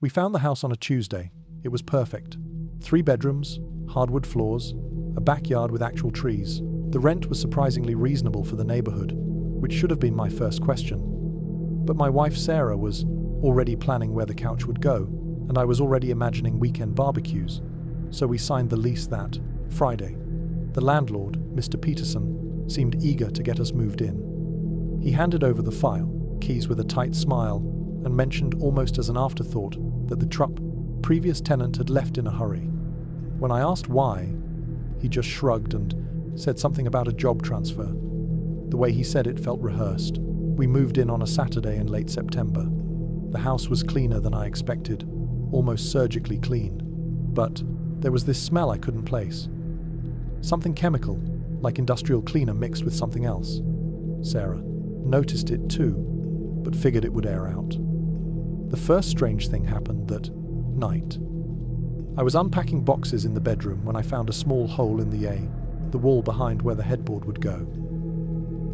We found the house on a Tuesday. It was perfect. 3 bedrooms, hardwood floors, a backyard with actual trees. The rent was surprisingly reasonable for the neighborhood, which should have been my first question. But my wife Sarah was already planning where the couch would go, and I was already imagining weekend barbecues. So we signed the lease that Friday. The landlord, Mr. Peterson, seemed eager to get us moved in. He handed over the file, keys with a tight smile, and mentioned almost as an afterthought that the previous tenant had left in a hurry. When I asked why, he just shrugged and said something about a job transfer. The way he said it felt rehearsed. We moved in on a Saturday in late September. The house was cleaner than I expected, almost surgically clean. But there was this smell I couldn't place. Something chemical, like industrial cleaner mixed with something else. Sarah noticed it too, but figured it would air out. The first strange thing happened that night. I was unpacking boxes in the bedroom when I found a small hole in the wall behind where the headboard would go.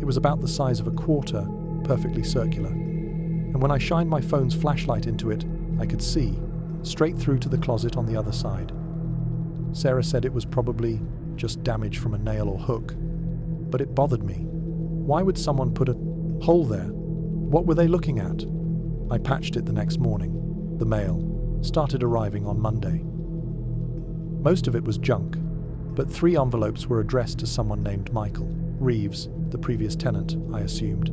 It was about the size of a quarter, perfectly circular. And when I shined my phone's flashlight into it, I could see, straight through to the closet on the other side. Sarah said it was probably just damage from a nail or hook, but it bothered me. Why would someone put a hole there? What were they looking at? I patched it the next morning. The mail started arriving on Monday. Most of it was junk, but 3 envelopes were addressed to someone named Michael Reeves, the previous tenant, I assumed.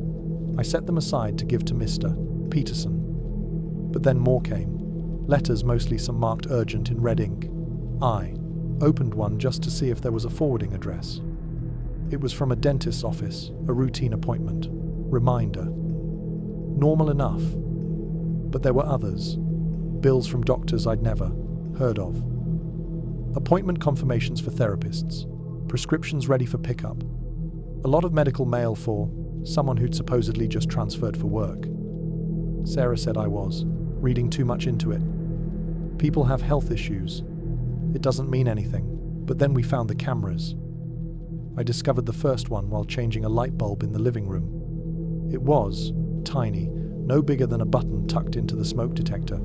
I set them aside to give to Mr. Peterson. But then more came. Letters, mostly some marked urgent in red ink. I opened one just to see if there was a forwarding address. It was from a dentist's office, a routine appointment. Reminder. Normal enough. But there were others. Bills from doctors I'd never heard of. Appointment confirmations for therapists. Prescriptions ready for pickup. A lot of medical mail for someone who'd supposedly just transferred for work. Sarah said I was reading too much into it. People have health issues. It doesn't mean anything. But then we found the cameras. I discovered the first one while changing a light bulb in the living room. It was tiny, no bigger than a button tucked into the smoke detector.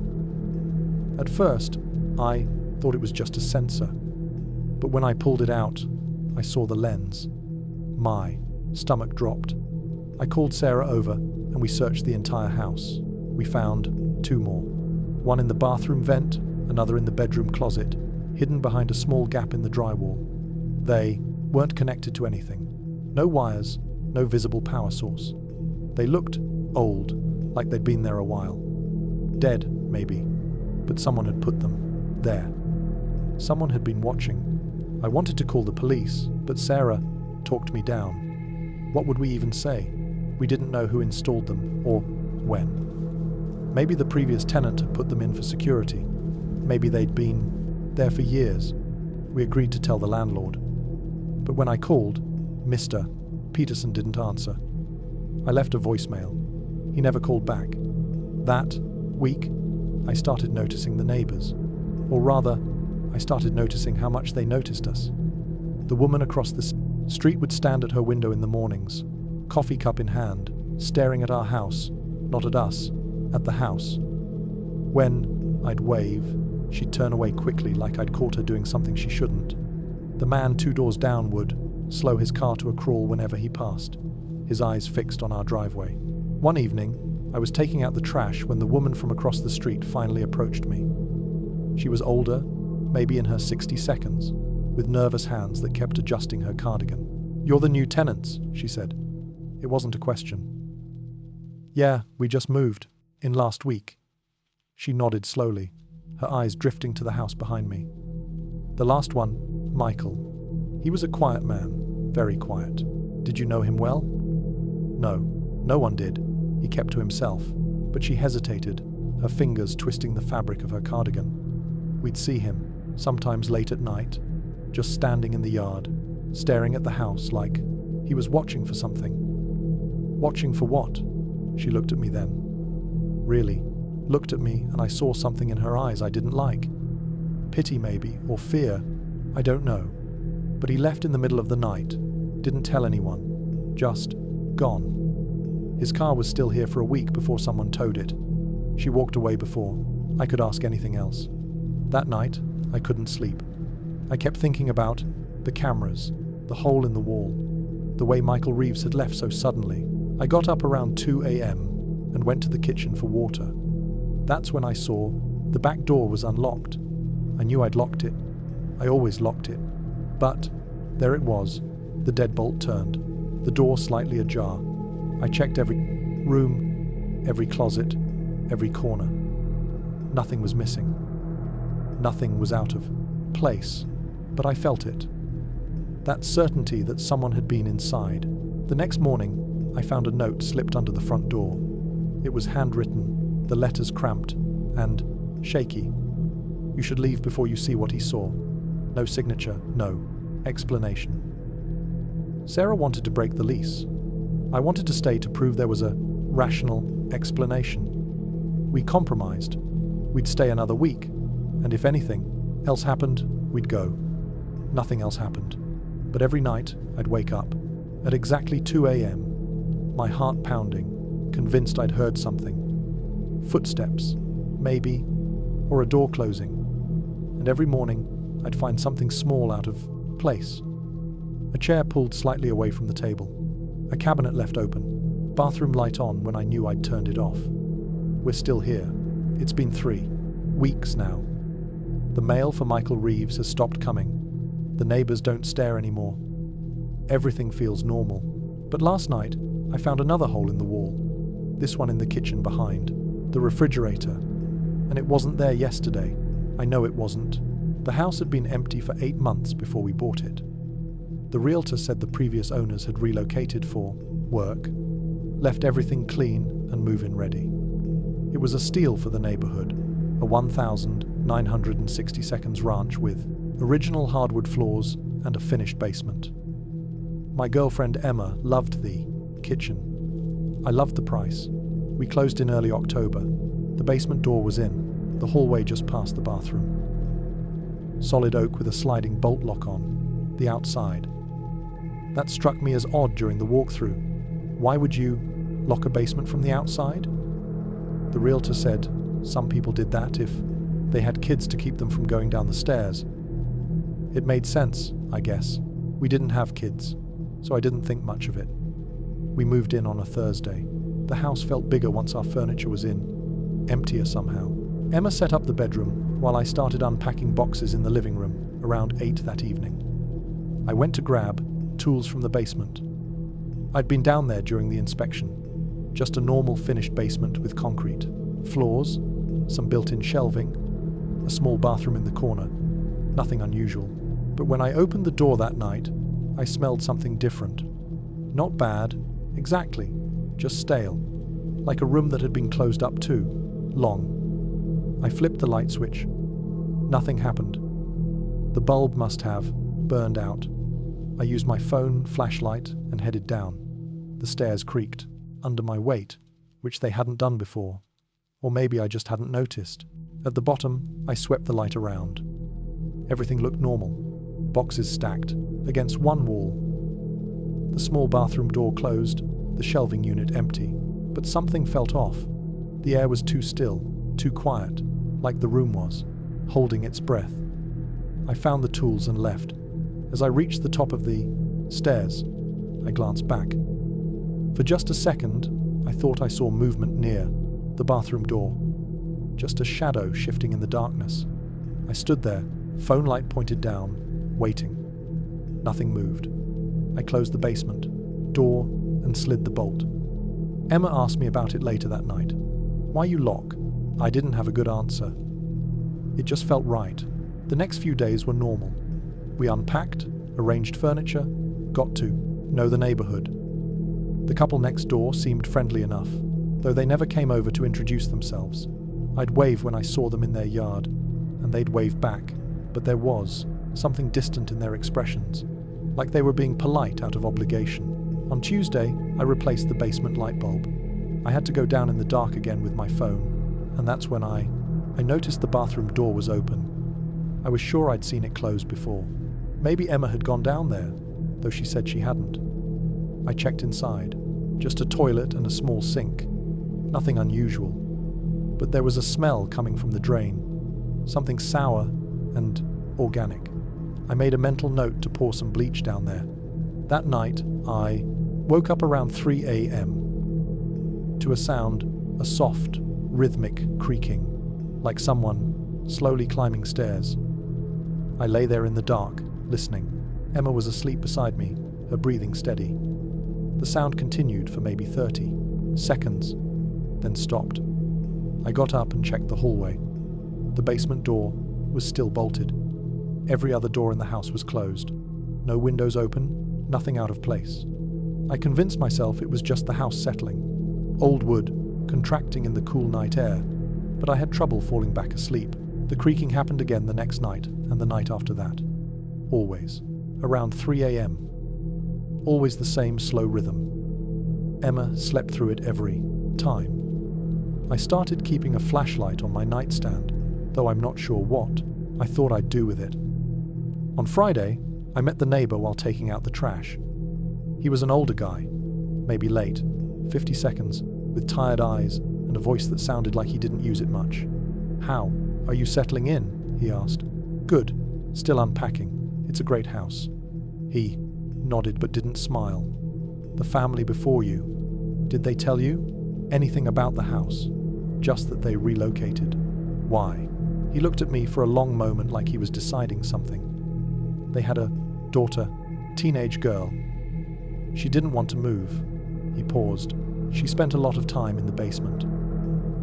At first, I thought it was just a sensor. But when I pulled it out, I saw the lens. My stomach dropped. I called Sarah over and we searched the entire house. We found 2 more. One in the bathroom vent, another in the bedroom closet, hidden behind a small gap in the drywall. They weren't connected to anything. No wires, no visible power source. They looked old, like they'd been there a while. Dead, maybe, but someone had put them there. Someone had been watching. I wanted to call the police, but Sarah talked me down. What would we even say? We didn't know who installed them or when. Maybe the previous tenant had put them in for security. Maybe they'd been there for years. We agreed to tell the landlord. But when I called, Mr. Peterson didn't answer. I left a voicemail. He never called back. That week, I started noticing the neighbors. Or rather, I started noticing how much they noticed us. The woman across the street would stand at her window in the mornings, coffee cup in hand, staring at our house, not at us, at the house. When I'd wave, she'd turn away quickly like I'd caught her doing something she shouldn't. The man 2 doors down would slow his car to a crawl whenever he passed, his eyes fixed on our driveway. One evening, I was taking out the trash when the woman from across the street finally approached me. She was older, maybe in her 60 seconds, with nervous hands that kept adjusting her cardigan. "You're the new tenants," she said. It wasn't a question. "Yeah, we just moved, in last week." She nodded slowly, her eyes drifting to the house behind me. "The last one, Michael. He was a quiet man, very quiet. Did you know him well?" "No, no one did. He kept to himself." But she hesitated, her fingers twisting the fabric of her cardigan. "We'd see him, sometimes late at night, just standing in the yard, staring at the house like he was watching for something." "Watching for what?" She looked at me then. Really, looked at me, and I saw something in her eyes I didn't like. Pity maybe, or fear, I don't know. But he left in the middle of the night, didn't tell anyone, just gone. His car was still here for a week before someone towed it. She walked away before I could ask anything else. That night, I couldn't sleep. I kept thinking about the cameras, the hole in the wall, the way Michael Reeves had left so suddenly. I got up around 2 a.m. and went to the kitchen for water. That's when I saw the back door was unlocked. I knew I'd locked it. I always locked it. But there it was, the deadbolt turned, the door slightly ajar. I checked every room, every closet, every corner. Nothing was missing. Nothing was out of place, but I felt it. That certainty that someone had been inside. The next morning, I found a note slipped under the front door. It was handwritten, the letters cramped and shaky. You should leave before you see what he saw. No signature, no explanation. Sarah wanted to break the lease. I wanted to stay to prove there was a rational explanation. We compromised. We'd stay another week, and if anything else happened, we'd go. Nothing else happened. But every night, I'd wake up at exactly 2 a.m., my heart pounding, convinced I'd heard something. Footsteps, maybe, or a door closing. And every morning, I'd find something small out of place. A chair pulled slightly away from the table. A cabinet left open. Bathroom light on when I knew I'd turned it off. We're still here. It's been 3 weeks now. The mail for Michael Reeves has stopped coming. The neighbors don't stare anymore. Everything feels normal. But last night, I found another hole in the wall. This one in the kitchen behind the refrigerator. And it wasn't there yesterday. I know it wasn't. The house had been empty for 8 months before we bought it. The realtor said the previous owners had relocated for work, left everything clean and move-in ready. It was a steal for the neighborhood, a 1,960 seconds ranch with original hardwood floors and a finished basement. My girlfriend Emma loved the kitchen. I loved the price. We closed in early October. The basement door was in, the hallway just past the bathroom. Solid oak with a sliding bolt lock on the outside. That struck me as odd during the walkthrough. Why would you lock a basement from the outside? The realtor said some people did that if they had kids to keep them from going down the stairs. It made sense, I guess. We didn't have kids, so I didn't think much of it. We moved in on a Thursday. The house felt bigger once our furniture was in, emptier somehow. Emma set up the bedroom while I started unpacking boxes in the living room around 8 that evening. I went to grab tools from the basement. I'd been down there during the inspection. Just a normal finished basement with concrete floors, some built-in shelving, a small bathroom in the corner. Nothing unusual. But when I opened the door that night, I smelled something different. Not bad, exactly, just stale. Like a room that had been closed up too long. I flipped the light switch. Nothing happened. The bulb must have burned out. I used my phone, flashlight, and headed down. The stairs creaked, under my weight, which they hadn't done before. Or maybe I just hadn't noticed. At the bottom, I swept the light around. Everything looked normal. Boxes stacked against one wall. The small bathroom door closed, the shelving unit empty. But something felt off. The air was too still, too quiet, like the room was, holding its breath. I found the tools and left. As I reached the top of the stairs, I glanced back. For just a second, I thought I saw movement near the bathroom door. Just a shadow shifting in the darkness. I stood there, phone light pointed down, waiting. Nothing moved. I closed the basement door and slid the bolt. Emma asked me about it later that night. Why you lock? I didn't have a good answer. It just felt right. The next few days were normal. We unpacked, arranged furniture, got to know the neighborhood. The couple next door seemed friendly enough, though they never came over to introduce themselves. I'd wave when I saw them in their yard, and they'd wave back, but there was something distant in their expressions, like they were being polite out of obligation. On Tuesday, I replaced the basement light bulb. I had to go down in the dark again with my phone, and that's when I noticed the bathroom door was open. I was sure I'd seen it closed before. Maybe Emma had gone down there, though she said she hadn't. I checked inside. Just a toilet and a small sink. Nothing unusual. but there was a smell coming from the drain, something sour and organic. I made a mental note to pour some bleach down there. That night, I woke up around 3 a.m. to a sound, a soft, rhythmic creaking, like someone slowly climbing stairs. I lay there in the dark, listening. Emma was asleep beside me, her breathing steady. The sound continued for maybe 30 seconds, then stopped. I got up and checked the hallway. The basement door was still bolted. Every other door in the house was closed. No windows open, nothing out of place. I convinced myself it was just the house settling. Old wood, contracting in the cool night air, but I had trouble falling back asleep. The creaking happened again the next night and the night after that. Always. Around 3 a.m. Always the same slow rhythm. Emma slept through it every time. I started keeping a flashlight on my nightstand, though I'm not sure what I thought I'd do with it. On Friday, I met the neighbor while taking out the trash. He was an older guy, maybe late, 50 seconds, with tired eyes and a voice that sounded like he didn't use it much. "How? Are you settling in?" he asked. "Good. Still unpacking. It's a great house." He nodded but didn't smile. "The family before you, did they tell you anything about the house? Just that they relocated? Why?" He looked at me for a long moment like he was deciding something. "They had a daughter, teenage girl. She didn't want to move." He paused. "She spent a lot of time in the basement.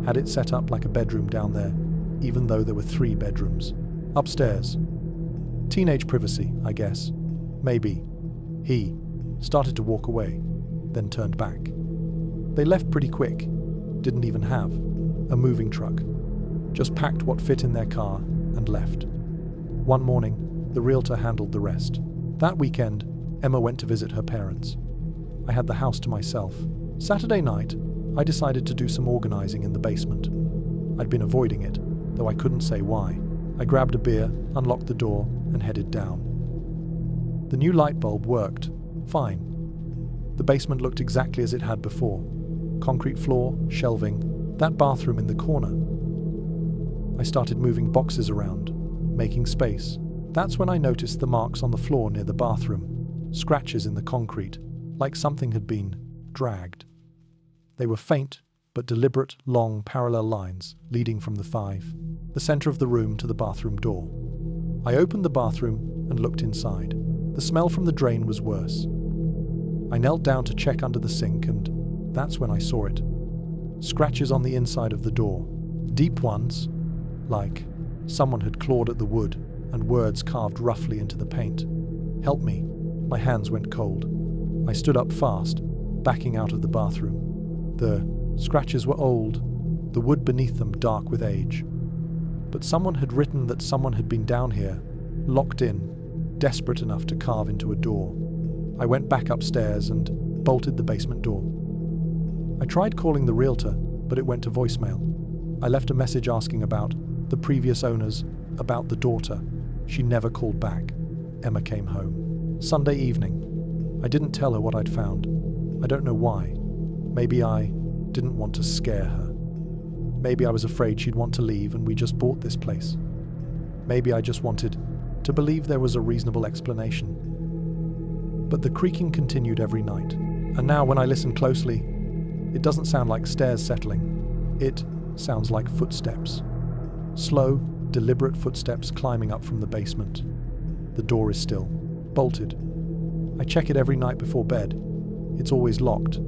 Had it set up like a bedroom down there, even though there were 3 bedrooms. Upstairs. Teenage privacy, I guess. Maybe." He started to walk away, then turned back. "They left pretty quick. Didn't even have a moving truck. Just packed what fit in their car and left. One morning, the realtor handled the rest. That weekend, Emma went to visit her parents. I had the house to myself. Saturday night, I decided to do some organizing in the basement. I'd been avoiding it, though I couldn't say why. I grabbed a beer, unlocked the door, and headed down. The new light bulb worked fine. The basement looked exactly as it had before. Concrete floor, shelving, that bathroom in the corner. I started moving boxes around, making space. That's when I noticed the marks on the floor near the bathroom, scratches in the concrete, like something had been dragged. They were faint, but deliberate, long, parallel lines leading from the center of the room to the bathroom door. I opened the bathroom and looked inside. The smell from the drain was worse. I knelt down to check under the sink, and that's when I saw it. Scratches on the inside of the door. Deep ones, like someone had clawed at the wood, and words carved roughly into the paint. "Help me." My hands went cold. I stood up fast, backing out of the bathroom. The scratches were old, the wood beneath them dark with age. But someone had written that someone had been down here, locked in, desperate enough to carve into a door. I went back upstairs and bolted the basement door. I tried calling the realtor, but it went to voicemail. I left a message asking about the previous owners, about the daughter. She never called back. Emma came home. Sunday evening. I didn't tell her what I'd found. I don't know why. Maybe I didn't want to scare her. Maybe I was afraid she'd want to leave and we just bought this place. Maybe I just wanted to believe there was a reasonable explanation. But the creaking continued every night. And now when I listen closely, it doesn't sound like stairs settling. It sounds like footsteps. Slow, deliberate footsteps climbing up from the basement. The door is still bolted. I check it every night before bed. It's always locked.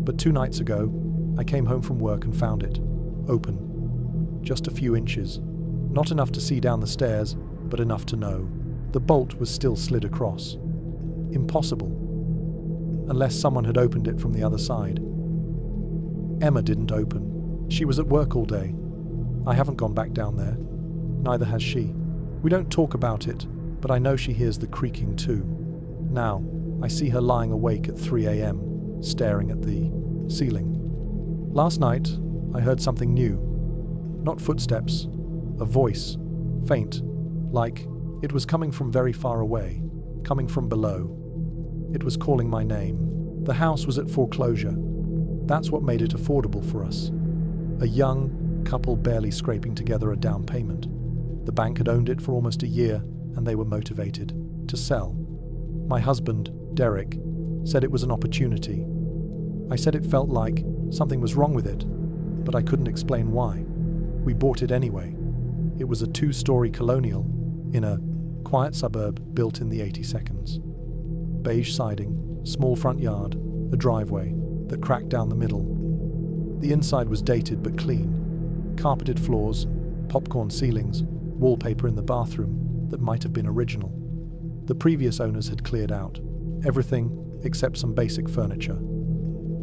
But 2 nights ago, I came home from work and found it open. Just a few inches. Not enough to see down the stairs, but enough to know. The bolt was still slid across. Impossible. Unless someone had opened it from the other side. Emma didn't open. She was at work all day. I haven't gone back down there. Neither has she. We don't talk about it, but I know she hears the creaking too. Now, I see her lying awake at 3 a.m., staring at the ceiling. Last night, I heard something new. Not footsteps. A voice. Faint. Like it was coming from very far away. Coming from below. It was calling my name. The house was at foreclosure. That's what made it affordable for us. A young, couple barely scraping together a down payment. The bank had owned it for almost a year, and they were motivated to sell. My husband, Derek, said it was an opportunity. I said it felt like something was wrong with it, but I couldn't explain why. We bought it anyway. It was a 2-story colonial in a quiet suburb built in the 82nds. Beige siding, small front yard, a driveway that cracked down the middle. The inside was dated but clean. Carpeted floors, popcorn ceilings, wallpaper in the bathroom that might have been original. The previous owners had cleared out everything except some basic furniture.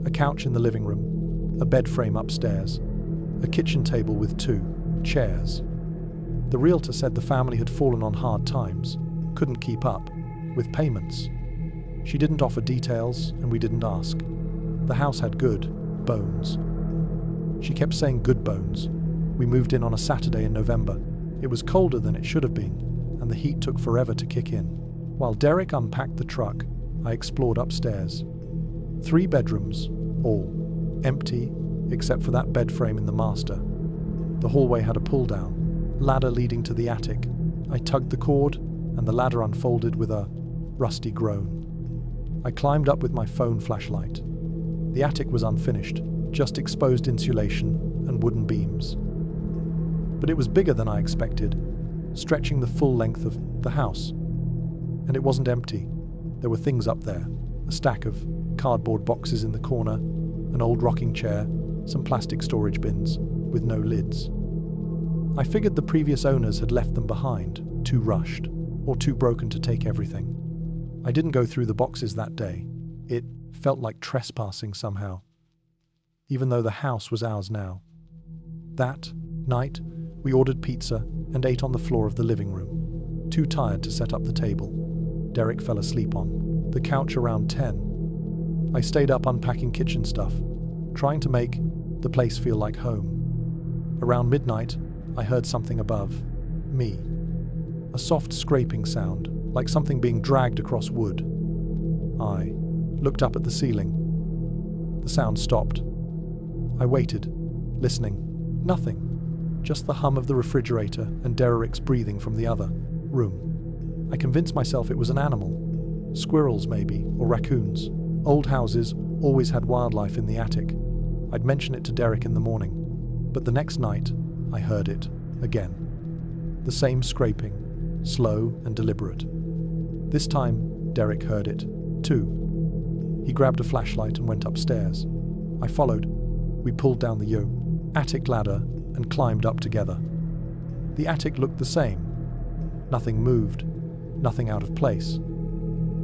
A couch in the living room, a bed frame upstairs, a kitchen table with 2 chairs. The realtor said the family had fallen on hard times, couldn't keep up with payments. She didn't offer details, and we didn't ask. The house had good bones. She kept saying good bones. We moved in on a Saturday in November. It was colder than it should have been, and the heat took forever to kick in. While Derek unpacked the truck, I explored upstairs. 3 bedrooms, all empty, except for that bed frame in the master. The hallway had a pull-down, ladder leading to the attic. I tugged the cord, and the ladder unfolded with a rusty groan. I climbed up with my phone flashlight. The attic was unfinished, just exposed insulation and wooden beams. But it was bigger than I expected, stretching the full length of the house. And it wasn't empty. There were things up there, a stack of cardboard boxes in the corner, an old rocking chair, some plastic storage bins with no lids. I figured the previous owners had left them behind, too rushed, or too broken to take everything. I didn't go through the boxes that day. It felt like trespassing somehow, even though the house was ours now. That night, we ordered pizza and ate on the floor of the living room, too tired to set up the table. Derek fell asleep on the couch around 10. I stayed up unpacking kitchen stuff, trying to make the place feel like home. Around midnight, I heard something above me. A soft scraping sound, like something being dragged across wood. I looked up at the ceiling. The sound stopped. I waited, listening. Nothing. Just the hum of the refrigerator and Derek's breathing from the other room. I convinced myself it was an animal. Squirrels, maybe, or raccoons. Old houses always had wildlife in the attic. I'd mention it to Derek in the morning. But the next night, I heard it again. The same scraping, slow and deliberate. This time, Derek heard it, too. He grabbed a flashlight and went upstairs. I followed. We pulled down the attic ladder and climbed up together. The attic looked the same. Nothing moved, nothing out of place.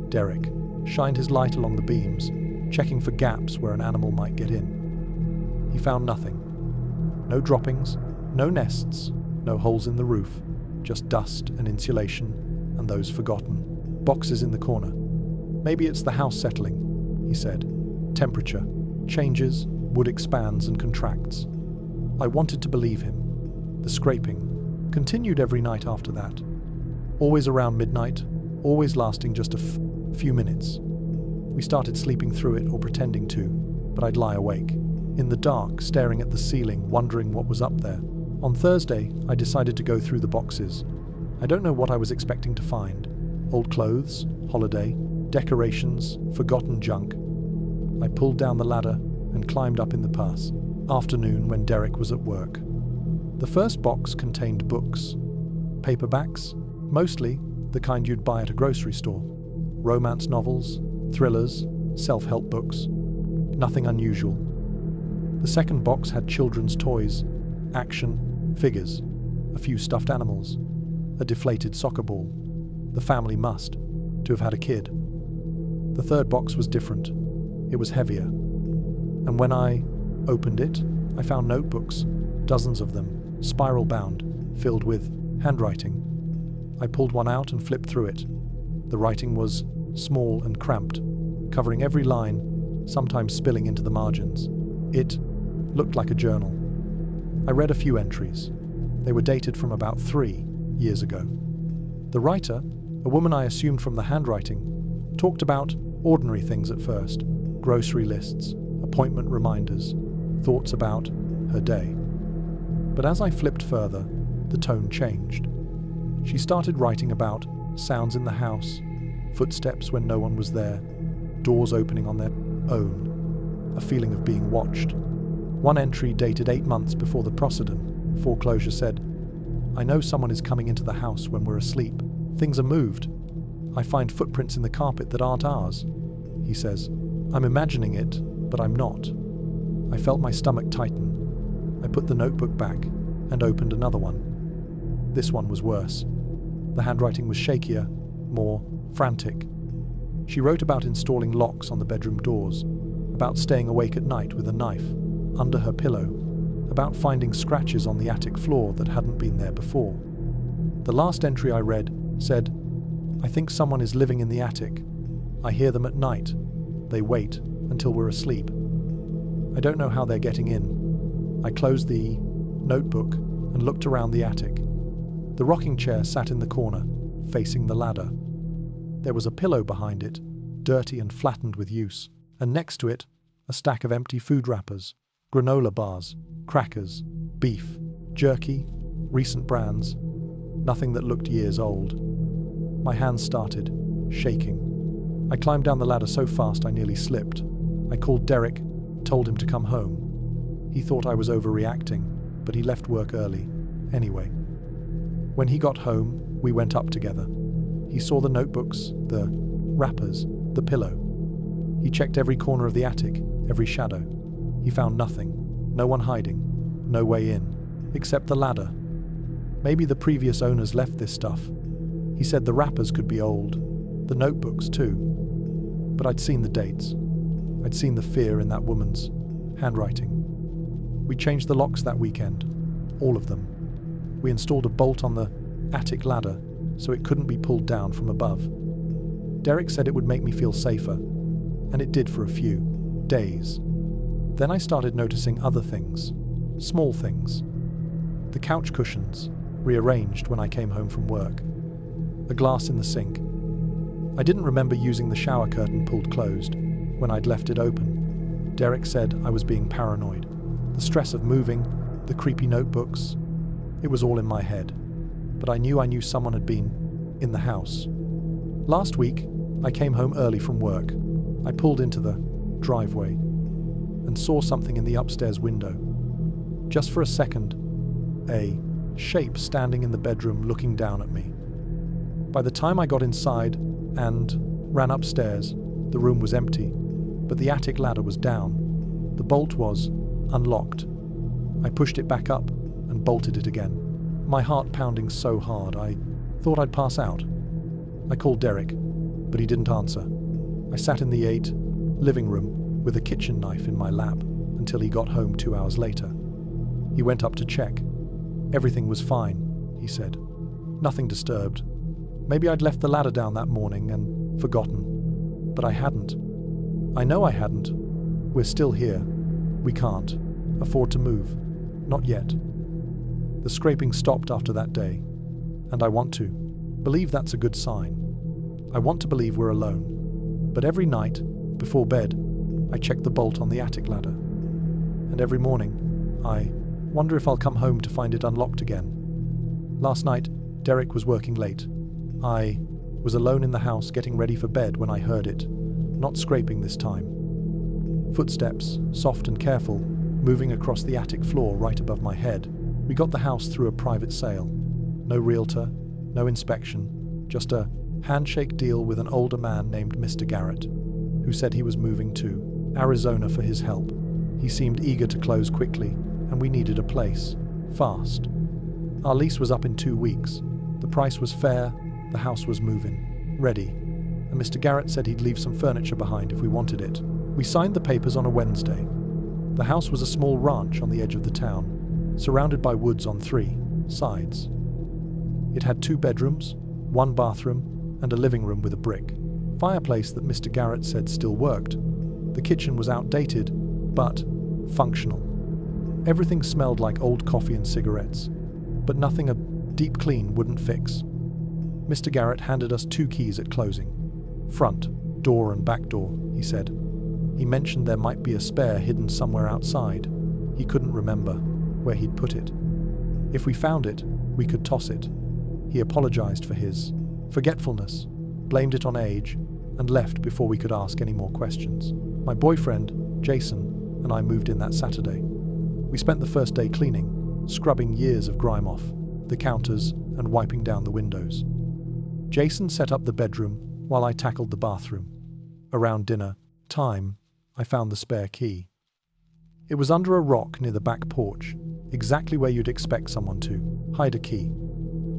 Derek shined his light along the beams, checking for gaps where an animal might get in. He found nothing. No droppings, no nests, no holes in the roof, just dust and insulation and those forgotten boxes in the corner. Maybe it's the house settling, he said. Temperature changes, wood expands and contracts. I wanted to believe him. The scraping continued every night after that. Always around midnight, always lasting just a few minutes. We started sleeping through it or pretending to, but I'd lie awake, in the dark, staring at the ceiling, wondering what was up there. On Thursday, I decided to go through the boxes. I don't know what I was expecting to find. Old clothes, holiday, decorations, forgotten junk. I pulled down the ladder and climbed up in the afternoon when Derek was at work. The first box contained books. Paperbacks, mostly the kind you'd buy at a grocery store. Romance novels, thrillers, self-help books. Nothing unusual. The second box had children's toys, action, figures, a few stuffed animals, a deflated soccer ball. The family must to have had a kid. The third box was different. It was heavier. And when I opened it, I found notebooks, dozens of them, spiral-bound, filled with handwriting. I pulled one out and flipped through it. The writing was small and cramped, covering every line, sometimes spilling into the margins. It looked like a journal. I read a few entries. They were dated from about 3 years ago. The writer, a woman I assumed from the handwriting, talked about ordinary things at first. Grocery lists, appointment reminders, thoughts about her day. But as I flipped further, the tone changed. She started writing about sounds in the house, footsteps when no one was there, doors opening on their own, a feeling of being watched. One entry dated 8 months before the foreclosure said, "I know someone is coming into the house when we're asleep. Things are moved. I find footprints in the carpet that aren't ours." He says, "I'm imagining it, but I'm not." I felt my stomach tighten. I put the notebook back and opened another one. This one was worse. The handwriting was shakier, more frantic. She wrote about installing locks on the bedroom doors, about staying awake at night with a knife under her pillow, about finding scratches on the attic floor that hadn't been there before. The last entry I read said, "I think someone is living in the attic. I hear them at night. They wait until we're asleep. I don't know how they're getting in." I closed the notebook and looked around the attic. The rocking chair sat in the corner, facing the ladder. There was a pillow behind it, dirty and flattened with use, and next to it, a stack of empty food wrappers, granola bars, crackers, beef, jerky, recent brands, nothing that looked years old. My hands started shaking. I climbed down the ladder so fast I nearly slipped. I called Derek, told him to come home. He thought I was overreacting, but he left work early. Anyway, when he got home, we went up together. He saw the notebooks, the wrappers, the pillow. He checked every corner of the attic, every shadow. He found nothing, no one hiding, no way in, except the ladder. Maybe the previous owners left this stuff. He said the wrappers could be old, the notebooks too. But I'd seen the dates. I'd seen the fear in that woman's handwriting. We changed the locks that weekend, all of them. We installed a bolt on the attic ladder so it couldn't be pulled down from above. Derek said it would make me feel safer, and it did for a few days. Then I started noticing other things, small things. The couch cushions, rearranged when I came home from work. A glass in the sink. I didn't remember using the shower curtain pulled closed when I'd left it open. Derek said I was being paranoid. The stress of moving, the creepy notebooks, it was all in my head. But I knew someone had been in the house. Last week, I came home early from work. I pulled into the driveway and saw something in the upstairs window. Just for a second, a shape standing in the bedroom looking down at me. By the time I got inside and ran upstairs, the room was empty, but the attic ladder was down. The bolt was unlocked. I pushed it back up and bolted it again, my heart pounding so hard I thought I'd pass out. I called Derek, but he didn't answer. I sat in the living room with a kitchen knife in my lap until he got home 2 hours later. He went up to check. Everything was fine, he said. Nothing disturbed. Maybe I'd left the ladder down that morning and forgotten. But I hadn't. I know I hadn't. We're still here. We can't afford to move. Not yet. The scraping stopped after that day, and I want to believe that's a good sign. I want to believe we're alone. But every night, before bed, I check the bolt on the attic ladder. And every morning, I wonder if I'll come home to find it unlocked again. Last night, Derek was working late. I was alone in the house getting ready for bed when I heard it, not scraping this time. Footsteps, soft and careful, moving across the attic floor right above my head. We got the house through a private sale. No realtor, no inspection, just a handshake deal with an older man named Mr. Garrett, who said he was moving to Arizona for his help. He seemed eager to close quickly, and we needed a place, fast. Our lease was up in 2 weeks. The price was fair, the house was moving, ready, and Mr. Garrett said he'd leave some furniture behind if we wanted it. We signed the papers on a Wednesday. The house was a small ranch on the edge of the town, surrounded by woods on 3 sides. It had 2 bedrooms, 1 bathroom, and a living room with a brick fireplace that Mr. Garrett said still worked. The kitchen was outdated, but functional. Everything smelled like old coffee and cigarettes, but nothing a deep clean wouldn't fix. Mr. Garrett handed us 2 keys at closing. Front, door and back door, he said. He mentioned there might be a spare hidden somewhere outside. He couldn't remember where he'd put it. If we found it, we could toss it. He apologized for his forgetfulness, blamed it on age, and left before we could ask any more questions. My boyfriend, Jason, and I moved in that Saturday. We spent the first day cleaning, scrubbing years of grime off the counters and wiping down the windows. Jason set up the bedroom while I tackled the bathroom. Around dinner time, I found the spare key. It was under a rock near the back porch, exactly where you'd expect someone to hide a key.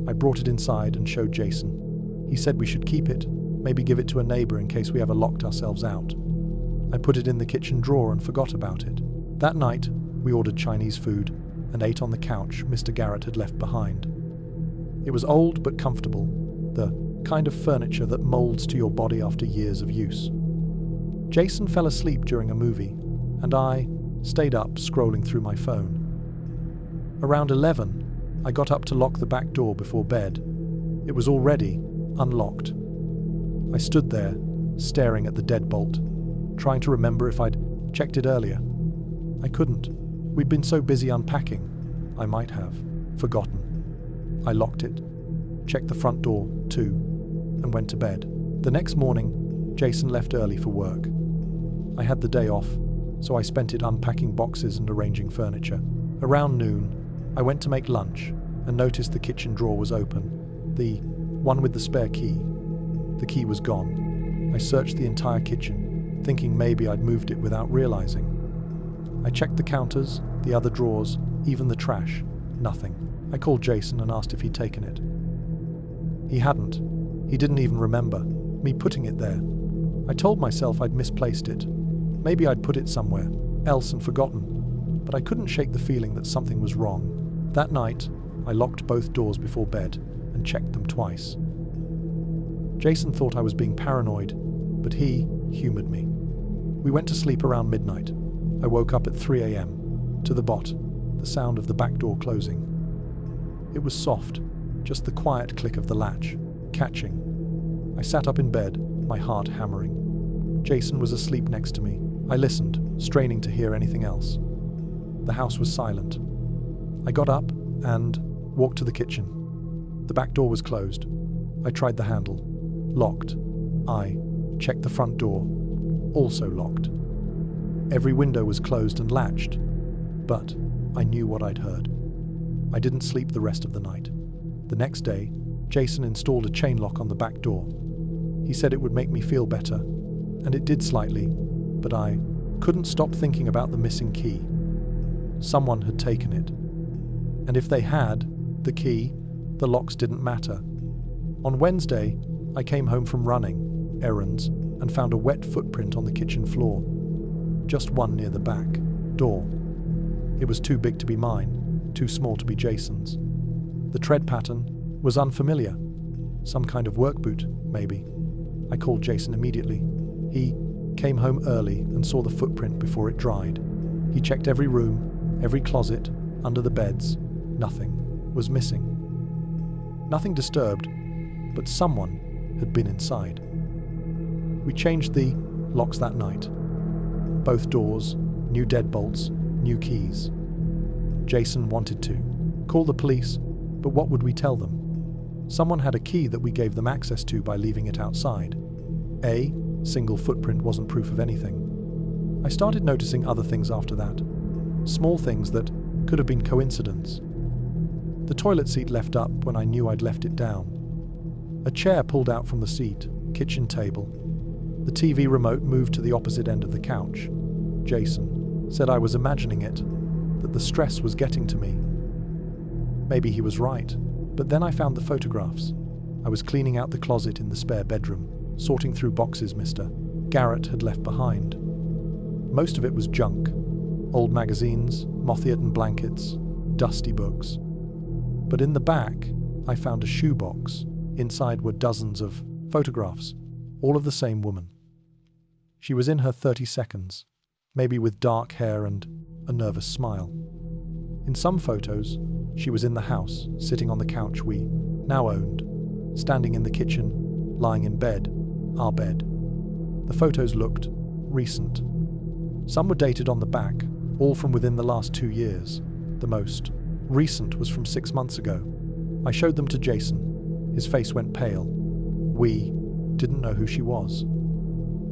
I brought it inside and showed Jason. He said we should keep it, maybe give it to a neighbor in case we ever locked ourselves out. I put it in the kitchen drawer and forgot about it. That night, we ordered Chinese food and ate on the couch Mr. Garrett had left behind. It was old but comfortable, the kind of furniture that molds to your body after years of use. Jason fell asleep during a movie, and I stayed up scrolling through my phone. Around 11, I got up to lock the back door before bed. It was already unlocked. I stood there, staring at the deadbolt, trying to remember if I'd checked it earlier. I couldn't. We'd been so busy unpacking, I might have forgotten. I locked it, checked the front door too, and went to bed. The next morning, Jason left early for work. I had the day off, so I spent it unpacking boxes and arranging furniture. Around noon, I went to make lunch and noticed the kitchen drawer was open, the one with the spare key. The key was gone. I searched the entire kitchen, thinking maybe I'd moved it without realizing. I checked the counters, the other drawers, even the trash. Nothing. I called Jason and asked if he'd taken it. He hadn't. He didn't even remember me putting it there. I told myself I'd misplaced it. Maybe I'd put it somewhere else and forgotten, but I couldn't shake the feeling that something was wrong. That night, I locked both doors before bed and checked them twice. Jason thought I was being paranoid, but he humored me. We went to sleep around midnight. I woke up at 3 a.m. to the sound of the back door closing. It was soft, just the quiet click of the latch, catching. I sat up in bed, my heart hammering. Jason was asleep next to me. I listened, straining to hear anything else. The house was silent. I got up and walked to the kitchen. The back door was closed. I tried the handle. Locked. I checked the front door. Also locked. Every window was closed and latched, but I knew what I'd heard. I didn't sleep the rest of the night. The next day, Jason installed a chain lock on the back door. He said it would make me feel better, and it did slightly, but I couldn't stop thinking about the missing key. Someone had taken it. And if they had the key, the locks didn't matter. On Wednesday, I came home from running errands and found a wet footprint on the kitchen floor. Just one near the back door. It was too big to be mine, too small to be Jason's. The tread pattern was unfamiliar. Some kind of work boot, maybe. I called Jason immediately. He came home early and saw the footprint before it dried. He checked every room, every closet, under the beds. Nothing was missing. Nothing disturbed, but someone had been inside. We changed the locks that night. Both doors, new deadbolts, new keys. Jason wanted to call the police, but what would we tell them? Someone had a key that we gave them access to by leaving it outside. A single footprint wasn't proof of anything. I started noticing other things after that. Small things that could have been coincidence. The toilet seat left up when I knew I'd left it down. A chair pulled out from the seat, kitchen table. The TV remote moved to the opposite end of the couch. Jason said I was imagining it, that the stress was getting to me. Maybe he was right, but then I found the photographs. I was cleaning out the closet in the spare bedroom, sorting through boxes Mr. Garrett had left behind. Most of it was junk. Old magazines, moth-eaten blankets, dusty books. But in the back, I found a shoebox. Inside were dozens of photographs, all of the same woman. She was in her 30s, maybe with dark hair and a nervous smile. In some photos, she was in the house, sitting on the couch we now owned, standing in the kitchen, lying in bed, our bed. The photos looked recent. Some were dated on the back, all from within the last 2 years. The most recent was from 6 months ago. I showed them to Jason. His face went pale. We didn't know who she was.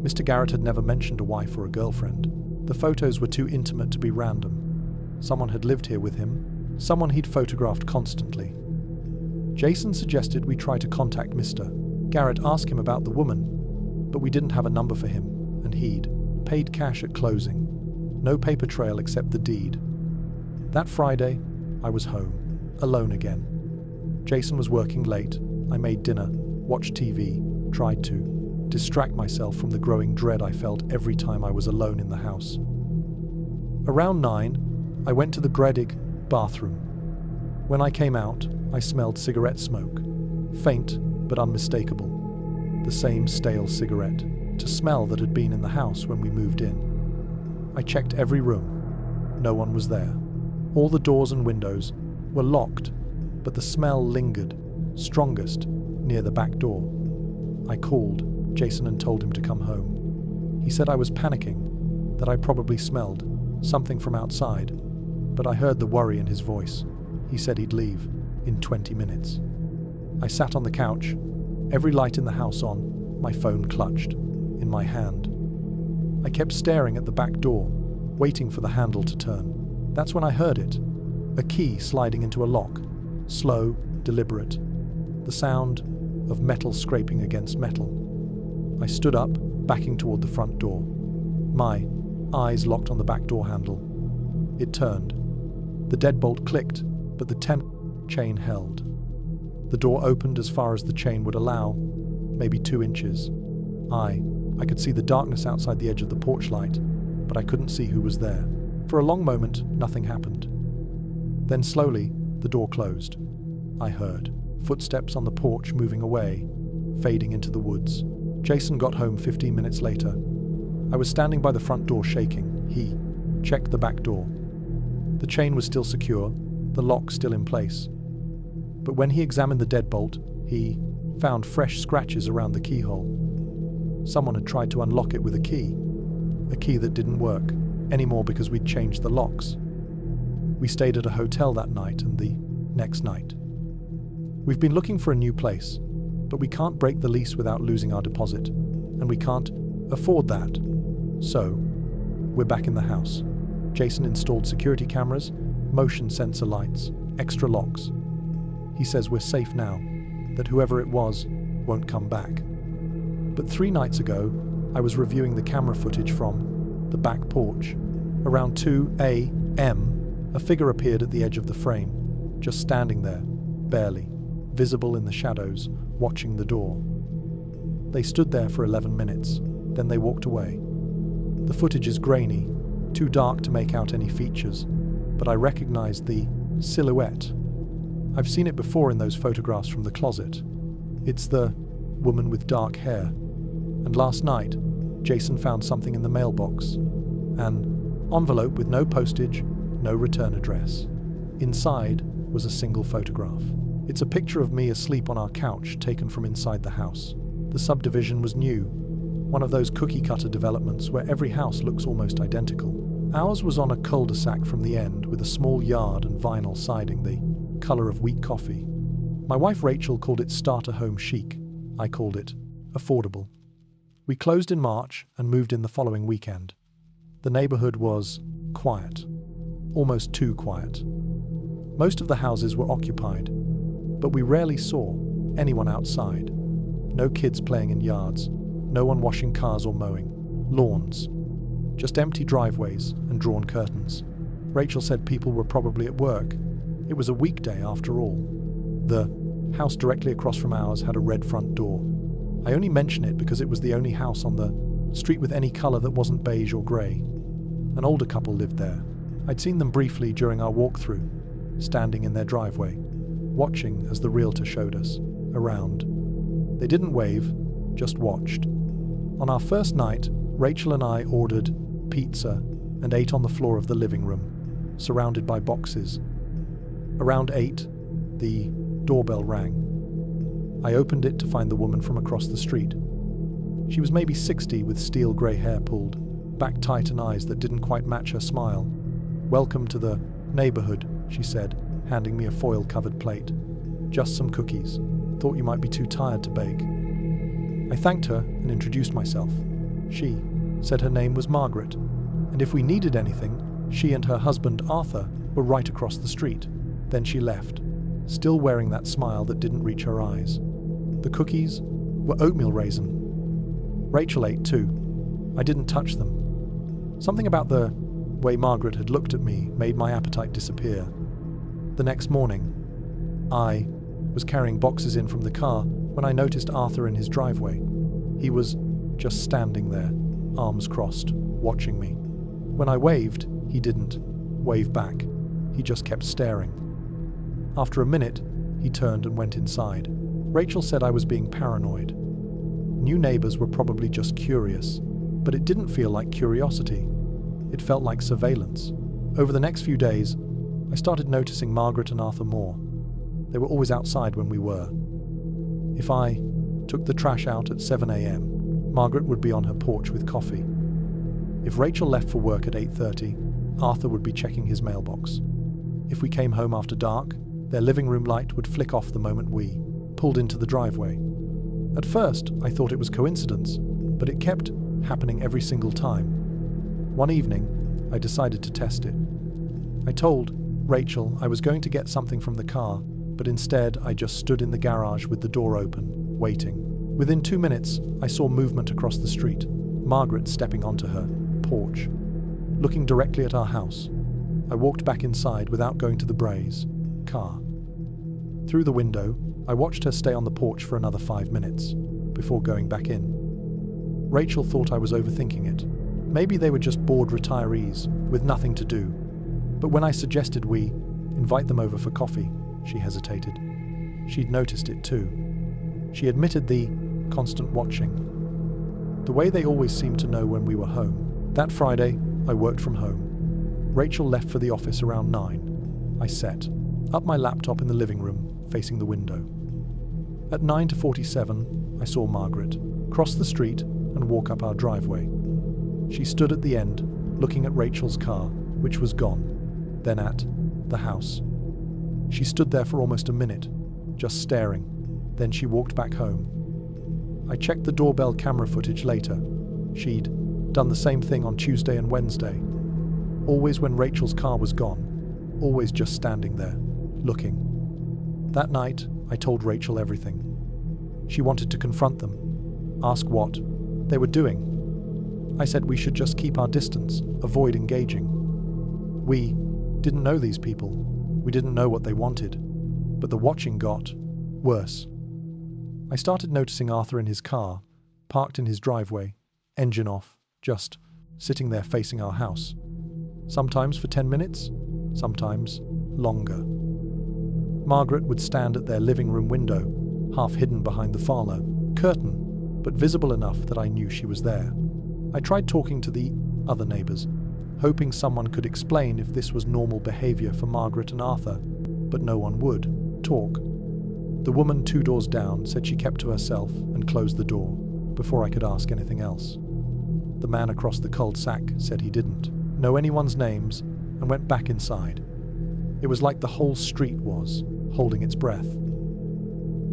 Mr. Garrett had never mentioned a wife or a girlfriend. The photos were too intimate to be random. Someone had lived here with him, someone he'd photographed constantly. Jason suggested we try to contact Mr. Garrett, ask him about the woman, but we didn't have a number for him, and he'd paid cash at closing. No paper trail except the deed. That Friday, I was home, alone again. Jason was working late. I made dinner, watched TV, tried to distract myself from the growing dread I felt every time I was alone in the house. Around 9, I went to the dreaded bathroom. When I came out, I smelled cigarette smoke, faint but unmistakable. The same stale cigarette smell that had been in the house when we moved in. I checked every room. No one was there. All the doors and windows were locked, but the smell lingered, strongest near the back door. I called Jason and told him to come home. He said I was panicking, that I probably smelled something from outside, but I heard the worry in his voice. He said he'd leave in 20 minutes. I sat on the couch, every light in the house on, my phone clutched in my hand. I kept staring at the back door, waiting for the handle to turn. That's when I heard it, a key sliding into a lock, slow, deliberate, the sound of metal scraping against metal. I stood up, backing toward the front door. My eyes locked on the back door handle. It turned. The deadbolt clicked, but the chain held. The door opened as far as the chain would allow, maybe 2 inches. I could see the darkness outside the edge of the porch light, but I couldn't see who was there. For a long moment, nothing happened. Then slowly, the door closed. I heard footsteps on the porch moving away, fading into the woods. Jason got home 15 minutes later. I was standing by the front door shaking. He checked the back door. The chain was still secure, the lock still in place. But when he examined the deadbolt, he found fresh scratches around the keyhole. Someone had tried to unlock it with a key that didn't work anymore because we'd changed the locks. We stayed at a hotel that night and the next night. We've been looking for a new place, but we can't break the lease without losing our deposit, and we can't afford that. So, we're back in the house. Jason installed security cameras, motion sensor lights, extra locks. He says we're safe now, that whoever it was won't come back. But 3 nights ago, I was reviewing the camera footage from the back porch. Around 2 a.m., a figure appeared at the edge of the frame, just standing there, barely, visible in the shadows, watching the door. They stood there for 11 minutes, then they walked away. The footage is grainy, too dark to make out any features, but I recognized the silhouette. I've seen it before in those photographs from the closet. It's the woman with dark hair. And last night, Jason found something in the mailbox. An envelope with no postage, no return address. Inside was a single photograph. It's a picture of me asleep on our couch taken from inside the house. The subdivision was new, one of those cookie-cutter developments where every house looks almost identical. Ours was on a cul-de-sac from the end with a small yard and vinyl siding, the color of weak coffee. My wife Rachel called it starter home chic. I called it affordable. We closed in March and moved in the following weekend. The neighborhood was quiet, almost too quiet. Most of the houses were occupied, but we rarely saw anyone outside. No kids playing in yards, no one washing cars or mowing lawns, just empty driveways and drawn curtains. Rachel said people were probably at work. It was a weekday after all. The house directly across from ours had a red front door. I only mention it because it was the only house on the street with any color that wasn't beige or gray. An older couple lived there. I'd seen them briefly during our walkthrough, standing in their driveway, watching as the realtor showed us around. They didn't wave, just watched. On our first night, Rachel and I ordered pizza and ate on the floor of the living room, surrounded by boxes. Around 8, the doorbell rang. I opened it to find the woman from across the street. She was maybe 60 with steel grey hair pulled back tight and eyes that didn't quite match her smile. "Welcome to the neighborhood," she said, handing me a foil-covered plate. "Just some cookies. Thought you might be too tired to bake." I thanked her and introduced myself. She said her name was Margaret, and if we needed anything, she and her husband Arthur were right across the street. Then she left, still wearing that smile that didn't reach her eyes. The cookies were oatmeal raisin. Rachel ate too. I didn't touch them. Something about the way Margaret had looked at me made my appetite disappear. The next morning, I was carrying boxes in from the car when I noticed Arthur in his driveway. He was just standing there, arms crossed, watching me. When I waved, he didn't wave back. He just kept staring. After a minute, he turned and went inside. Rachel said I was being paranoid. New neighbors were probably just curious, but it didn't feel like curiosity. It felt like surveillance. Over the next few days, I started noticing Margaret and Arthur more. They were always outside when we were. If I took the trash out at 7 a.m., Margaret would be on her porch with coffee. If Rachel left for work at 8:30, Arthur would be checking his mailbox. If we came home after dark, their living room light would flick off the moment we pulled into the driveway. At first, I thought it was coincidence, but it kept happening every single time. One evening, I decided to test it. I told Rachel I was going to get something from the car, but instead I just stood in the garage with the door open, waiting. Within 2 minutes, I saw movement across the street, Margaret stepping onto her porch, looking directly at our house. I walked back inside without going to the Bray's car. Through the window, I watched her stay on the porch for another 5 minutes, before going back in. Rachel thought I was overthinking it. Maybe they were just bored retirees, with nothing to do. But when I suggested we invite them over for coffee, she hesitated. She'd noticed it too. She admitted the constant watching. The way they always seemed to know when we were home. That Friday, I worked from home. Rachel left for the office around 9. I set up my laptop in the living room, facing the window. At 9:47, I saw Margaret cross the street and walk up our driveway. She stood at the end, looking at Rachel's car, which was gone, then at the house. She stood there for almost a minute, just staring. Then she walked back home. I checked the doorbell camera footage later. She'd done the same thing on Tuesday and Wednesday. Always when Rachel's car was gone, always just standing there, looking. That night, I told Rachel everything. She wanted to confront them, ask what they were doing. I said we should just keep our distance, avoid engaging. We didn't know these people. We didn't know what they wanted. But the watching got worse. I started noticing Arthur in his car, parked in his driveway, engine off, just sitting there facing our house. Sometimes for 10 minutes, sometimes longer. Margaret would stand at their living room window, half hidden behind the parlor curtain, but visible enough that I knew she was there. I tried talking to the other neighbors, hoping someone could explain if this was normal behavior for Margaret and Arthur, but no one would talk. The woman 2 doors down said she kept to herself and closed the door before I could ask anything else. The man across the cul-de-sac said he didn't know anyone's names and went back inside. It was like the whole street was holding its breath.